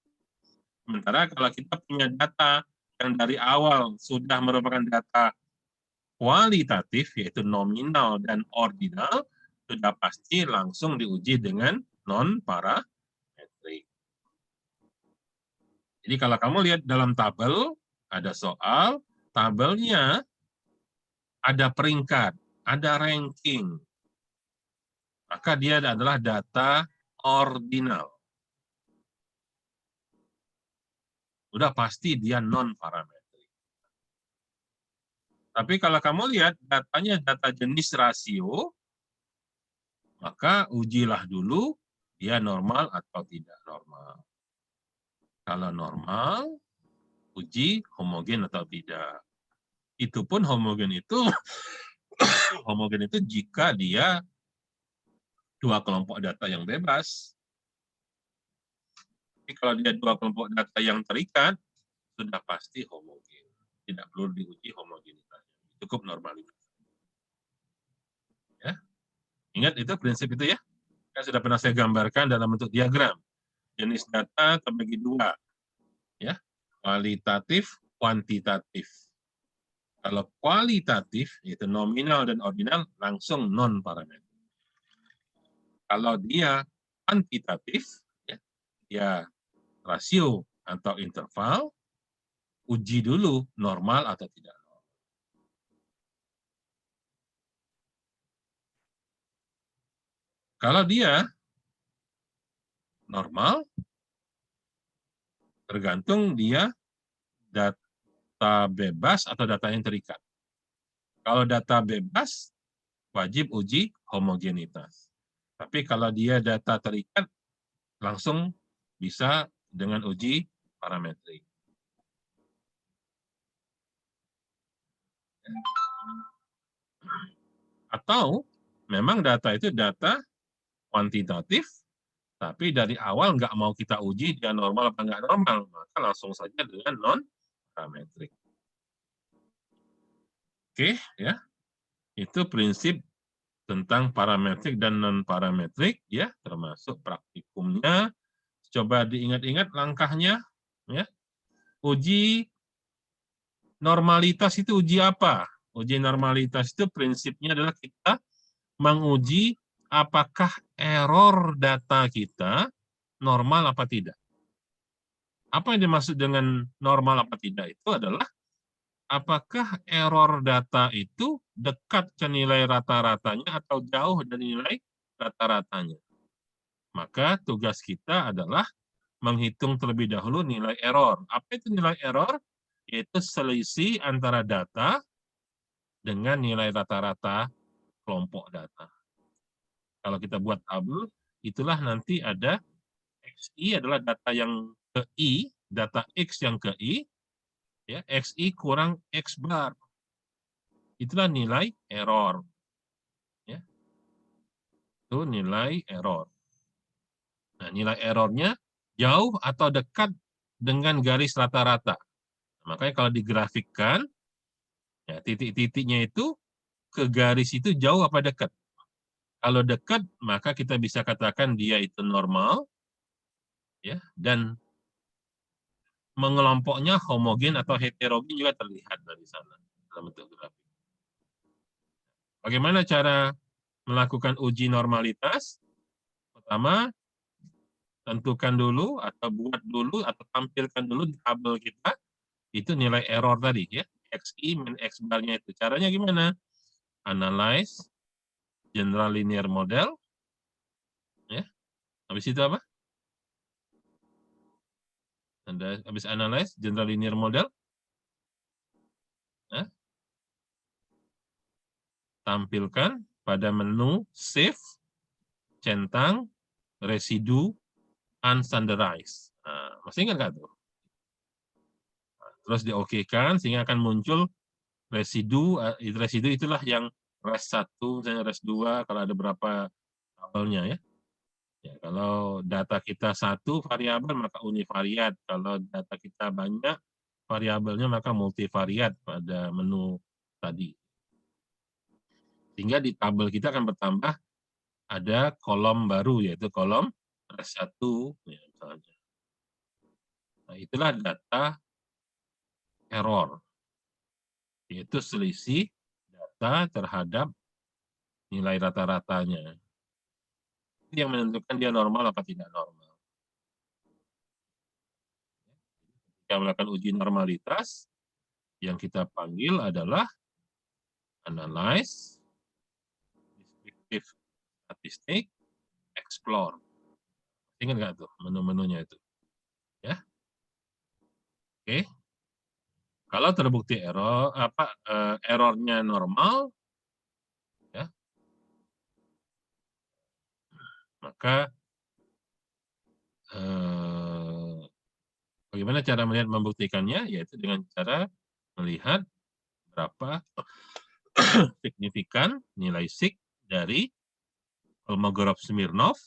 Sementara kalau kita punya data yang dari awal sudah merupakan data kualitatif, yaitu nominal dan ordinal, sudah pasti langsung diuji dengan non-parametrik. Jadi kalau kamu lihat dalam tabel, ada soal, tabelnya ada peringkat, ada ranking. Maka dia adalah data ordinal. Udah pasti dia non-parametrik. Tapi kalau kamu lihat datanya data jenis rasio, maka ujilah dulu dia normal atau tidak normal. Kalau normal, uji homogen atau tidak. Itu pun homogen itu jika dia dua kelompok data yang bebas. Tapi kalau dia dua kelompok data yang terikat, sudah pasti homogen. Tidak perlu diuji homogenitasnya. Cukup normalitas. Ya. Ingat itu prinsip itu ya. Kan sudah pernah saya gambarkan dalam bentuk diagram. Jenis data terbagi dua. Ya. Kualitatif, kuantitatif. Kalau kualitatif, yaitu nominal dan ordinal, langsung non-parametrik. Kalau dia kuantitatif, ya, dia rasio atau interval, uji dulu normal atau tidak. Kalau dia normal, tergantung dia data bebas atau data yang terikat. Kalau data bebas, wajib uji homogenitas. Tapi kalau dia data terikat, langsung bisa dengan uji parametrik. Atau memang data itu data kuantitatif, tapi dari awal nggak mau kita uji dia normal apa nggak normal, maka langsung saja dengan non-parametrik. Oke, ya. Itu prinsip tentang parametrik dan non-parametrik, ya, termasuk praktikumnya. Coba diingat-ingat langkahnya, ya. Uji normalitas itu uji apa? Uji normalitas itu prinsipnya adalah kita menguji apakah error data kita normal apa tidak. Apa yang dimaksud dengan normal apa tidak itu adalah apakah error data itu dekat ke nilai rata-ratanya atau jauh dari nilai rata-ratanya. Maka tugas kita adalah menghitung terlebih dahulu nilai error. Apa itu nilai error? Yaitu selisih antara data dengan nilai rata-rata kelompok data. Kalau kita buat tabel, itulah nanti ada XI adalah data yang ke I, data X yang ke I, ya, XI kurang X bar. Itulah nilai error. Ya. Itu nilai error. Nah, nilai errornya jauh atau dekat dengan garis rata-rata. Makanya kalau digrafikkan, ya, titik-titiknya itu ke garis itu jauh apa dekat. Kalau dekat, maka kita bisa katakan dia itu normal, ya, dan mengelompoknya homogen atau heterogen juga terlihat dari sana dalam bentuk grafik. Bagaimana cara melakukan uji normalitas? Pertama, tentukan dulu atau buat dulu atau tampilkan dulu di tabel kita itu nilai error tadi ya, XI min X bar-nya itu. Caranya gimana? Analyze general linear model, ya. Habis itu apa? Habis analyze general linear model, ya. Tampilkan pada menu save, centang, residu, unstandarized. Nah, masih ingat nggak tuh? Terus di-OK-kan sehingga akan muncul residu. Residu itulah yang res 1, misalnya res 2, kalau ada berapa tabelnya ya. Ya, kalau data kita satu variabel maka univariat. Kalau data kita banyak variabelnya maka multivariat pada menu tadi. Sehingga di tabel kita akan bertambah ada kolom baru yaitu kolom res 1 ya, misalnya. Nah, itulah data error, yaitu selisih data terhadap nilai rata-ratanya. Itu yang menentukan dia normal apa tidak normal. Jika melakukan uji normalitas, yang kita panggil adalah analyze, descriptive statistik, explore. Ingat nggak tuh menu-menunya itu? Ya, oke. Kalau terbukti error, errornya normal, ya, maka Bagaimana cara melihat membuktikannya? Yaitu dengan cara melihat berapa signifikan nilai sig dari Kolmogorov-Smirnov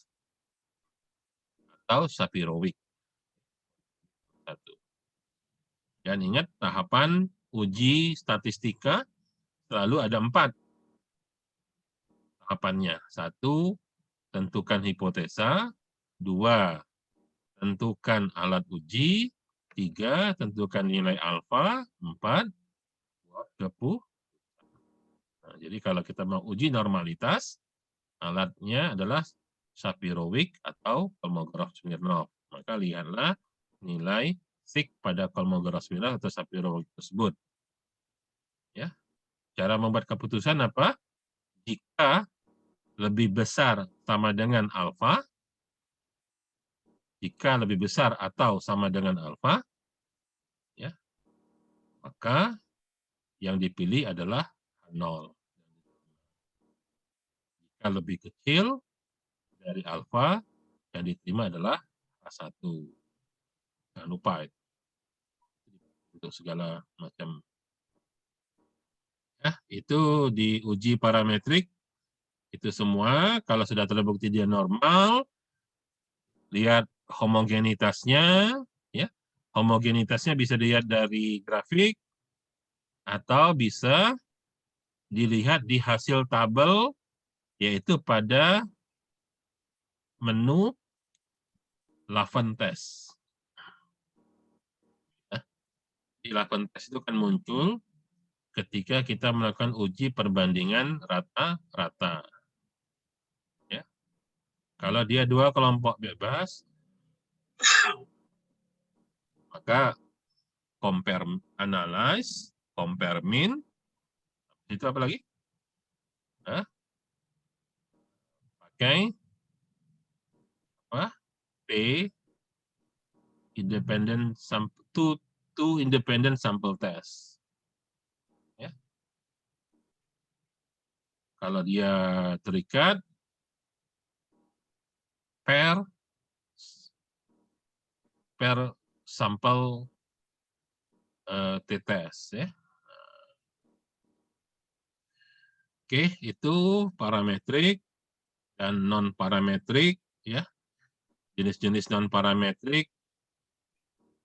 atau Shapirowicz. Satu. Dan ingat, tahapan uji statistika selalu ada 4 tahapannya. 1, tentukan hipotesa. 2, tentukan alat uji. 3, tentukan nilai alfa. 4, buat keputusan. Nah, jadi kalau kita mau uji normalitas, alatnya adalah Shapirowicz atau Kolmogorov-Smirnov. Maka lihatlah nilai sig pada Kolmogorov-Smirnov atau Shapirowicz tersebut. Ya. Cara membuat keputusan apa? Jika lebih besar sama dengan alfa, jika lebih besar atau sama dengan alfa, ya, maka yang dipilih adalah 0. Jika lebih kecil dari alfa, yang diterima adalah A1. Jangan lupa untuk segala macam. Ya, itu diuji parametrik, itu semua. Kalau sudah terbukti dia normal, lihat homogenitasnya. Ya. Homogenitasnya bisa dilihat dari grafik, atau bisa dilihat di hasil tabel, yaitu pada menu Laveness. Di Laveness itu kan muncul ketika kita melakukan uji perbandingan rata-rata. Ya. Kalau dia 2 kelompok bebas, maka compare analyze, compare mean, itu apa lagi? Pakai apa? P independent sample, two independent sample test. Ya. Kalau dia terikat, per sampel t-test. Ya. Oke, itu parametrik dan non parametrik. Ya. Jenis-jenis non parametrik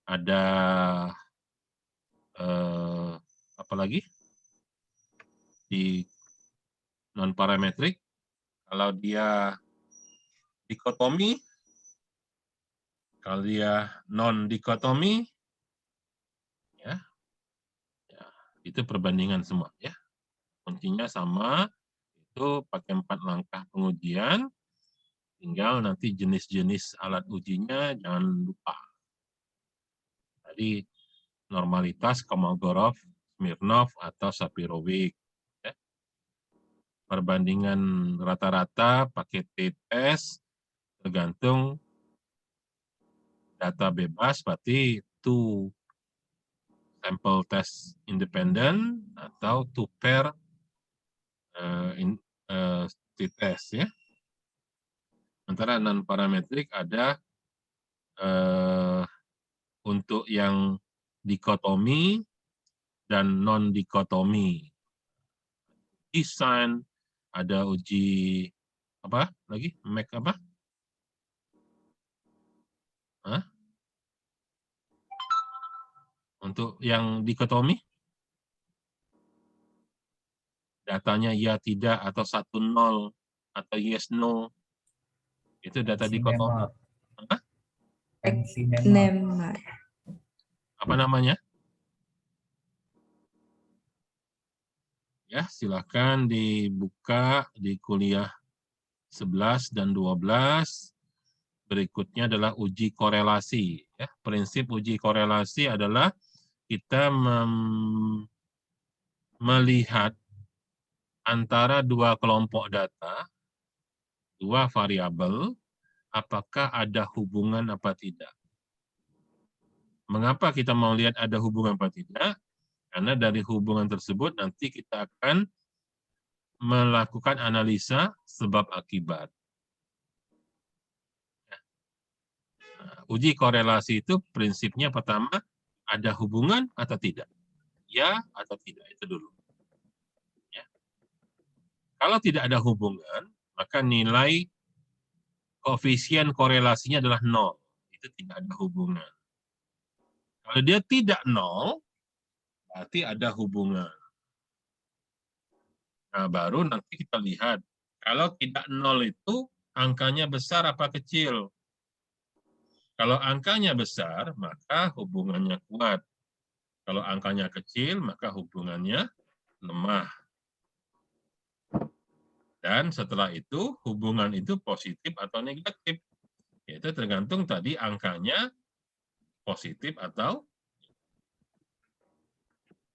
ada apa lagi di non parametrik? Kalau dia dikotomi, kalau dia non dikotomi, ya, itu perbandingan semua. Ya. Kuncinya sama, itu pakai 4 langkah pengujian. Tinggal nanti jenis-jenis alat ujinya jangan lupa. Tadi normalitas Kolmogorov, Smirnov, atau Shapirowicz. Ya. Perbandingan rata-rata pakai t-test, tergantung data bebas, berarti two sample test independent atau two pair t-test. Ya. Sementara non parametrik ada untuk yang dikotomi dan non dikotomi. Desain, ada uji apa lagi? Make apa? Hah? Untuk yang dikotomi, datanya ya tidak atau 1-0 atau yes no, itu data dikotomi. Hah? Apa namanya? Ya, silakan dibuka di kuliah 11 dan 12. Berikutnya adalah uji korelasi. Ya, prinsip uji korelasi adalah kita melihat antara 2 kelompok data, 2 variabel, apakah ada hubungan apa tidak. Mengapa kita mau lihat ada hubungan apa tidak? Karena dari hubungan tersebut nanti kita akan melakukan analisa sebab akibat. Uji korelasi itu prinsipnya pertama, ada hubungan atau tidak? Ya atau tidak, itu dulu. Ya. Kalau tidak ada hubungan, maka nilai koefisien korelasinya adalah 0. Itu tidak ada hubungan. Kalau dia tidak 0, berarti ada hubungan. Nah, baru nanti kita lihat. Kalau tidak 0 itu, angkanya besar apa kecil? Kalau angkanya besar, maka hubungannya kuat. Kalau angkanya kecil, maka hubungannya lemah. Dan setelah itu, hubungan itu positif atau negatif. Yaitu tergantung tadi angkanya positif atau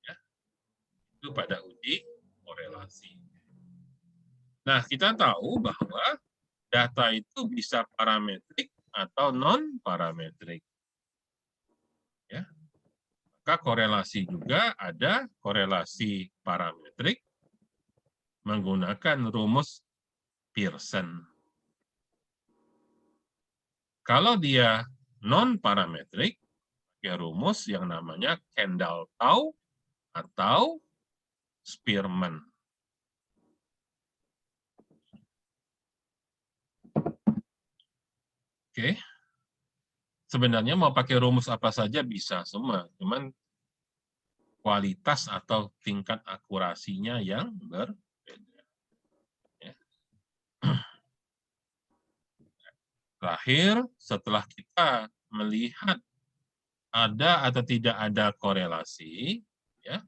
ya, itu pada uji korelasi. Nah, kita tahu bahwa data itu bisa parametrik atau non-parametrik. Ya. Maka korelasi juga ada korelasi parametrik menggunakan rumus Pearson. Kalau dia non-parametrik, pakai rumus yang namanya Kendall-Tau atau Spearman. Oke. Sebenarnya mau pakai rumus apa saja bisa semua, cuman kualitas atau tingkat akurasinya yang berbeda. Ya. Terakhir, setelah kita melihat ada atau tidak ada korelasi, ya.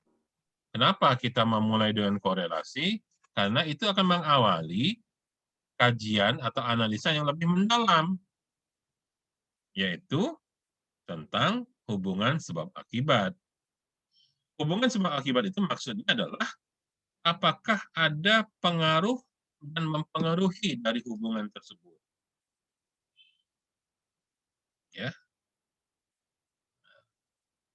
Kenapa kita memulai dengan korelasi? Karena itu akan mengawali kajian atau analisa yang lebih mendalam, yaitu tentang hubungan sebab akibat. Hubungan sebab akibat itu maksudnya adalah apakah ada pengaruh dan mempengaruhi dari hubungan tersebut. Ya.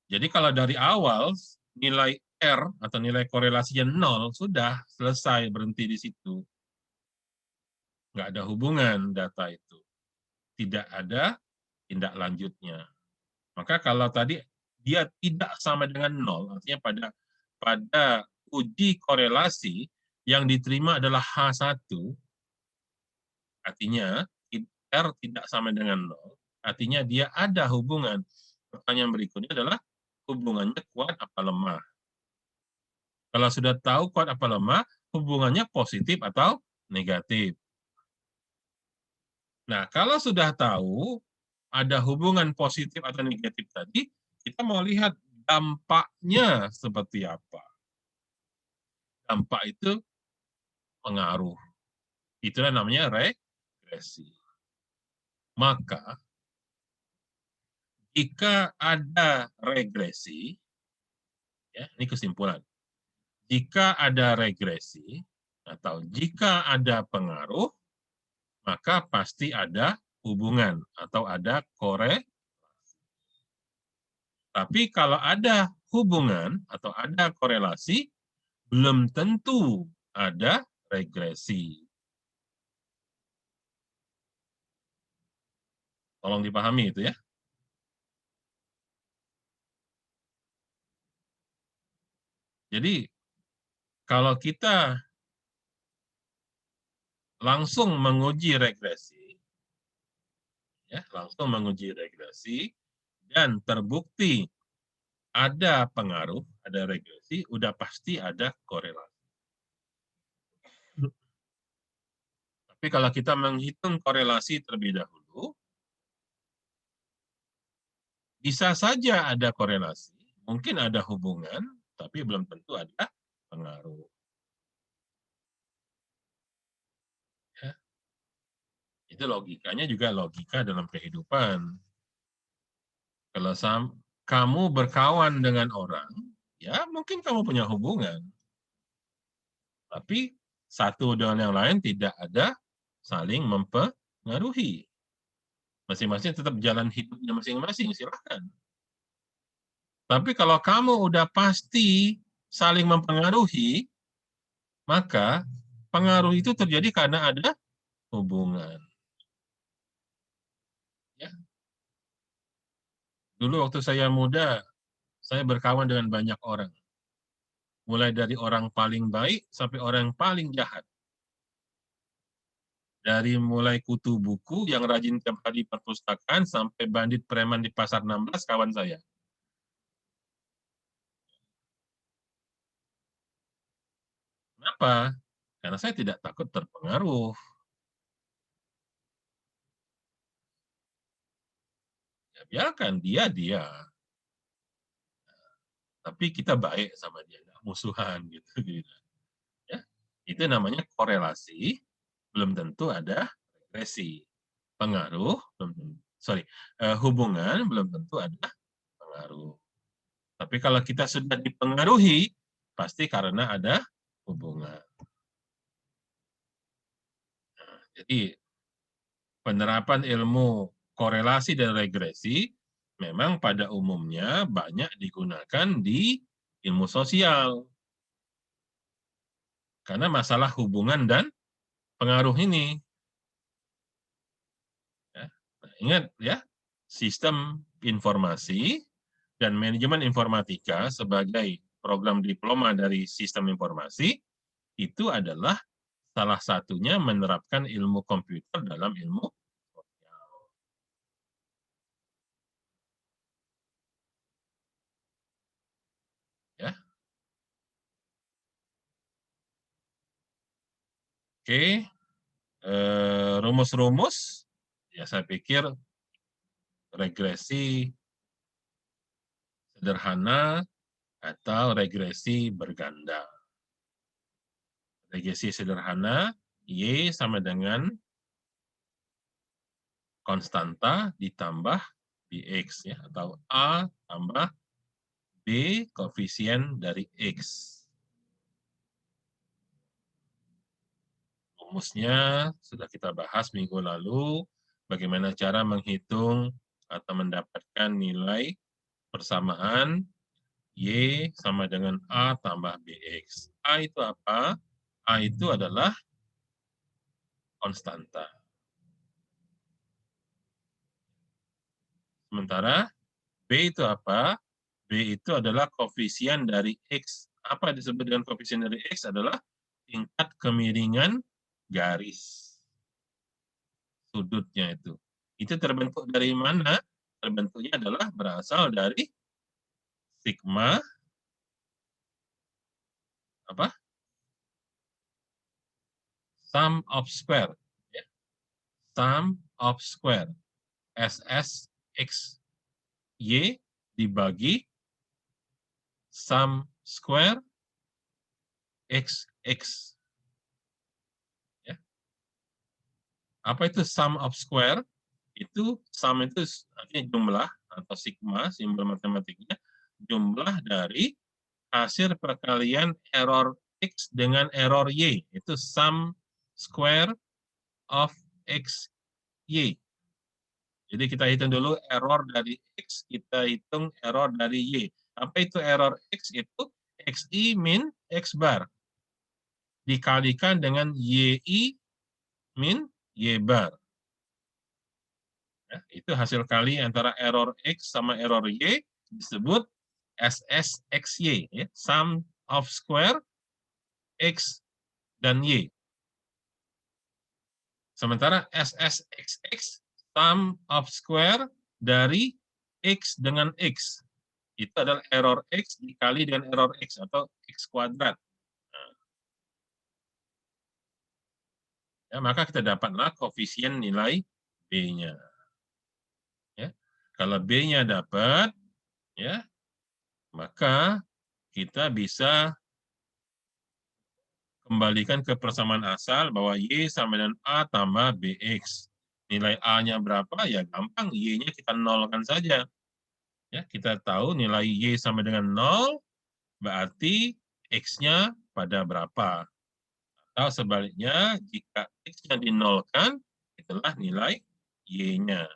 Jadi kalau dari awal nilai R atau nilai korelasinya 0, sudah selesai, berhenti di situ. Nggak ada hubungan data itu. Tidak ada tindak lanjutnya. Maka kalau tadi dia tidak sama dengan 0, artinya pada uji korelasi yang diterima adalah H1, artinya R tidak sama dengan 0, artinya dia ada hubungan. Pertanyaan berikutnya adalah hubungannya kuat apa lemah. Kalau sudah tahu kuat apa lemah, hubungannya positif atau negatif. Nah, kalau sudah tahu ada hubungan positif atau negatif tadi, kita mau lihat dampaknya seperti apa. Dampak itu pengaruh. Itulah namanya regresi. Maka, jika ada regresi, ya, ini kesimpulan. Jika ada regresi, atau jika ada pengaruh, maka pasti ada hubungan atau ada korelasi. Tapi kalau ada hubungan atau ada korelasi, belum tentu ada regresi. Tolong dipahami itu ya. Jadi kalau kita langsung menguji regresi, ya, langsung menguji regresi dan terbukti ada pengaruh, ada regresi, udah pasti ada korelasi. Tapi kalau kita menghitung korelasi terlebih dahulu, bisa saja ada korelasi, mungkin ada hubungan, tapi belum tentu ada pengaruh. Ya. Itu logikanya juga logika dalam kehidupan. Kalau kamu berkawan dengan orang, ya mungkin kamu punya hubungan. Tapi satu dengan yang lain tidak ada saling mempengaruhi. Masing-masing tetap jalan hidupnya masing-masing, silahkan. Tapi kalau kamu udah pasti saling mempengaruhi, maka pengaruh itu terjadi karena ada hubungan. Ya. Dulu waktu saya muda, saya berkawan dengan banyak orang. Mulai dari orang paling baik sampai orang yang paling jahat. Dari mulai kutu buku yang rajin tiap hari perpustakaan sampai bandit preman di pasar 16 kawan saya. Kenapa? Karena saya tidak takut terpengaruh. Ya, biarkan dia. Tapi kita baik sama dia, nggak musuhan gitu. Ya. Itu namanya korelasi, belum tentu ada regresi. Pengaruh, hubungan belum tentu ada pengaruh. Tapi kalau kita sudah dipengaruhi, pasti karena ada hubungan. Jadi penerapan ilmu korelasi dan regresi memang pada umumnya banyak digunakan di ilmu sosial. Karena masalah hubungan dan pengaruh ini. Ya. Nah, ingat ya, sistem informasi dan manajemen informatika sebagai program diploma dari sistem informasi itu adalah salah satunya menerapkan ilmu komputer dalam ilmu sosial. Ya. Oke, rumus-rumus ya saya pikir regresi sederhana atau regresi berganda. Regresi sederhana, Y sama dengan konstanta ditambah Bx, ya, atau A tambah B koefisien dari X. Rumusnya sudah kita bahas minggu lalu, bagaimana cara menghitung atau mendapatkan nilai persamaan Y sama dengan A tambah BX. A itu apa? A itu adalah konstanta. Sementara B itu apa? B itu adalah koefisien dari X. Apa disebut dengan koefisien dari X adalah tingkat kemiringan garis sudutnya itu. Itu terbentuk dari mana? Terbentuknya adalah berasal dari sigma apa? Sum of square. Ya. Sum of square. SS X Y dibagi sum square X X. Ya. Apa itu sum of square? Itu sum itu artinya jumlah atau sigma, simbol matematiknya, jumlah dari hasil perkalian error X dengan error Y. Itu sum square of X, Y. Jadi kita hitung dulu error dari X, kita hitung error dari Y. Apa itu error X? Itu XI min X bar. Dikalikan dengan YI min Y bar. Ya, itu hasil kali antara error X sama error Y disebut SSXY. Ya, sum of square X dan Y. Sementara SSXX, sum of square dari X dengan X. Itu adalah error X dikali dengan error X atau X kuadrat. Nah, ya, maka kita dapatlah koefisien nilai B-nya. Ya. Kalau B-nya dapat, ya, maka kita bisa kembalikan ke persamaan asal bahwa Y sama dengan A tambah BX. Nilai A-nya berapa? Ya gampang, Y-nya kita nolkan saja. Ya, kita tahu nilai Y sama dengan 0, berarti X-nya pada berapa. Atau sebaliknya, jika X-nya dinolkan, itulah nilai Y-nya.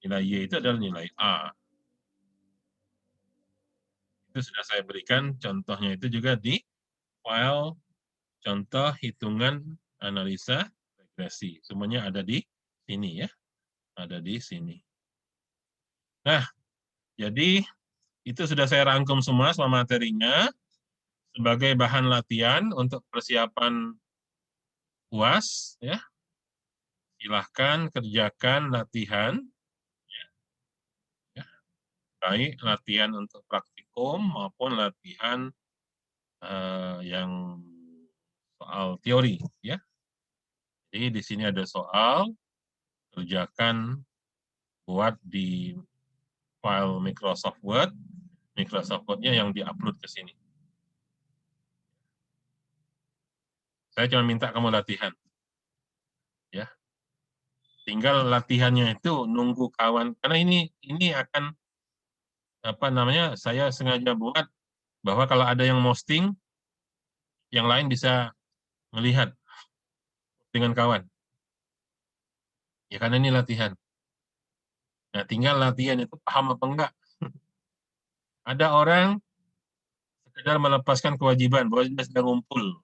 Nilai Y itu adalah nilai A. Itu sudah saya berikan contohnya itu juga di file contoh hitungan analisa regresi. Semuanya ada di sini ya. Ada di sini. Nah, jadi itu sudah saya rangkum semua materinya sebagai bahan latihan untuk persiapan UAS. Ya, silahkan kerjakan latihan, ya, baik latihan untuk praktikum maupun latihan yang soal teori. Ya, jadi di sini ada soal, kerjakan, buat di file Microsoft Word. Microsoft Word-nya yang diupload ke sini. Saya cuma minta kamu latihan. Ya, tinggal latihannya itu nunggu kawan, karena ini akan saya sengaja buat bahwa kalau ada yang posting, yang lain bisa melihat dengan kawan. Ya karena ini latihan. Nah, tinggal latihan itu paham apa enggak. Ada orang sekedar melepaskan kewajiban bahwa dia sedang ngumpul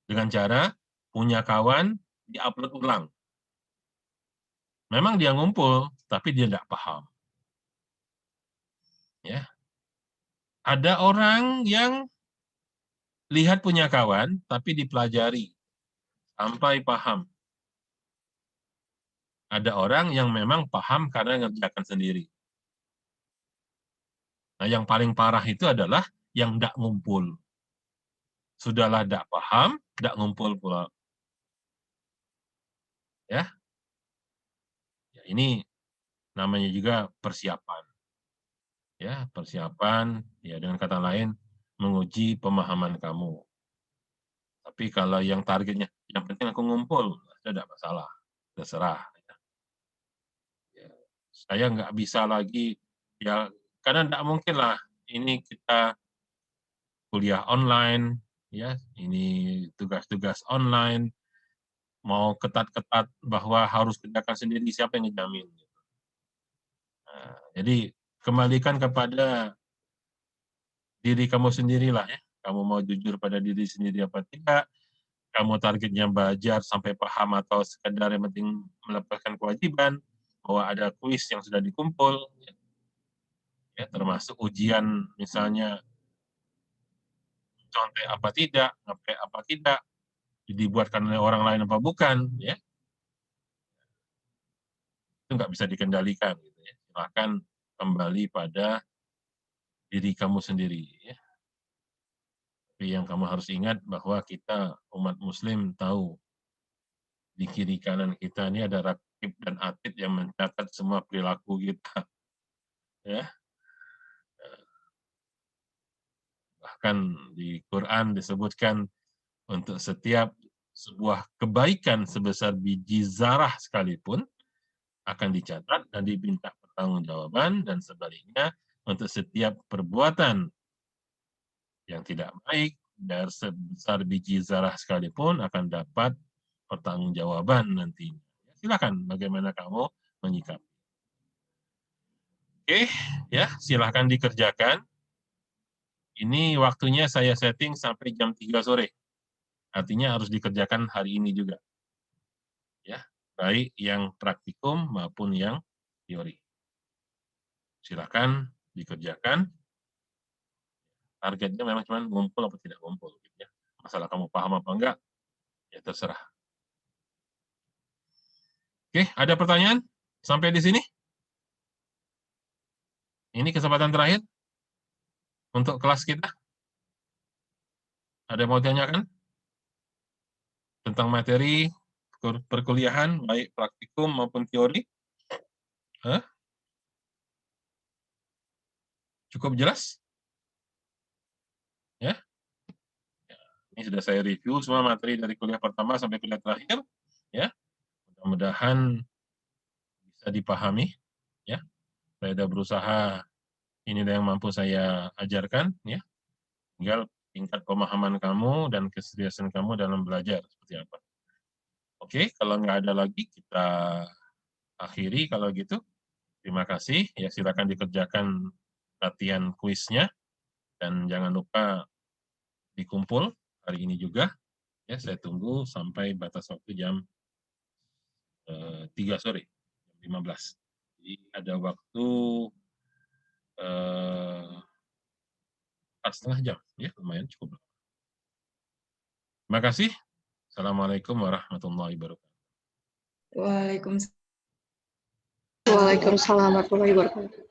dengan cara punya kawan diupload ulang. Memang dia ngumpul, tapi dia tidak paham. Ya, ada orang yang lihat punya kawan, tapi dipelajari sampai paham. Ada orang yang memang paham karena ngerjakan sendiri. Nah, yang paling parah itu adalah yang tidak ngumpul. Sudahlah tidak paham, tidak ngumpul pula. Ya, ini namanya juga persiapan. Ya, persiapan, ya dengan kata lain, menguji pemahaman kamu. Tapi kalau yang targetnya, yang penting aku ngumpul, tidak masalah, terserah. Ya, saya nggak bisa lagi, ya karena tidak mungkin lah ini kita kuliah online, ya ini tugas-tugas online, mau ketat-ketat bahwa harus kerjakan sendiri, siapa yang ngejamin? Nah, jadi kembalikan kepada diri kamu sendirilah ya. Kamu mau jujur pada diri sendiri apa tidak? Kamu targetnya belajar sampai paham atau sekedar yang penting melepaskan kewajiban, bahwa ada kuis yang sudah dikumpul, ya, termasuk ujian misalnya contek apa tidak, ngepek apa tidak, dibuatkan oleh orang lain apa bukan, ya itu nggak bisa dikendalikan. Gitu ya. Silakan kembali pada diri kamu sendiri. Ya. Tapi yang kamu harus ingat bahwa kita umat Muslim tahu di kiri kanan kita ini ada rakib dan atid yang mencatat semua perilaku kita. Ya. Bahkan di Quran disebutkan untuk setiap sebuah kebaikan sebesar biji zarah sekalipun akan dicatat dan diminta pertanggungjawaban, dan sebaliknya untuk setiap perbuatan yang tidak baik dari sebesar biji zarah sekalipun akan dapat pertanggungjawaban nantinya. Silakan bagaimana kamu menyikapi. Oke, ya silakan dikerjakan. Ini waktunya saya setting sampai jam 3 sore. Artinya harus dikerjakan hari ini juga. Ya, baik yang praktikum maupun yang teori. Silakan dikerjakan. Targetnya memang cuma ngumpul atau tidak ngumpul. Gitu ya. Masalah kamu paham apa enggak, ya terserah. Oke, ada pertanyaan sampai di sini? Ini kesempatan terakhir untuk kelas kita. Ada yang mau ditanyakan tentang materi perkuliahan, baik praktikum maupun teori? Hah? Cukup jelas? Ya? Ini sudah saya review semua materi dari kuliah pertama sampai kuliah terakhir. Ya, mudah-mudahan bisa dipahami. Ya, saya sudah berusaha, ini yang mampu saya ajarkan. Ya, tinggal tingkat pemahaman kamu dan keseriusan kamu dalam belajar seperti apa. Oke, kalau nggak ada lagi kita akhiri kalau gitu. Terima kasih. Ya, silakan dikerjakan latihan kuisnya dan jangan lupa dikumpul hari ini juga. Ya, saya tunggu sampai batas waktu jam 3 sore, jam 15. Jadi ada waktu 4,5 jam, ya lumayan cukup. Terima kasih. Assalamualaikum warahmatullahi wabarakatuh.
Waalaikumsalam warahmatullahi wabarakatuh.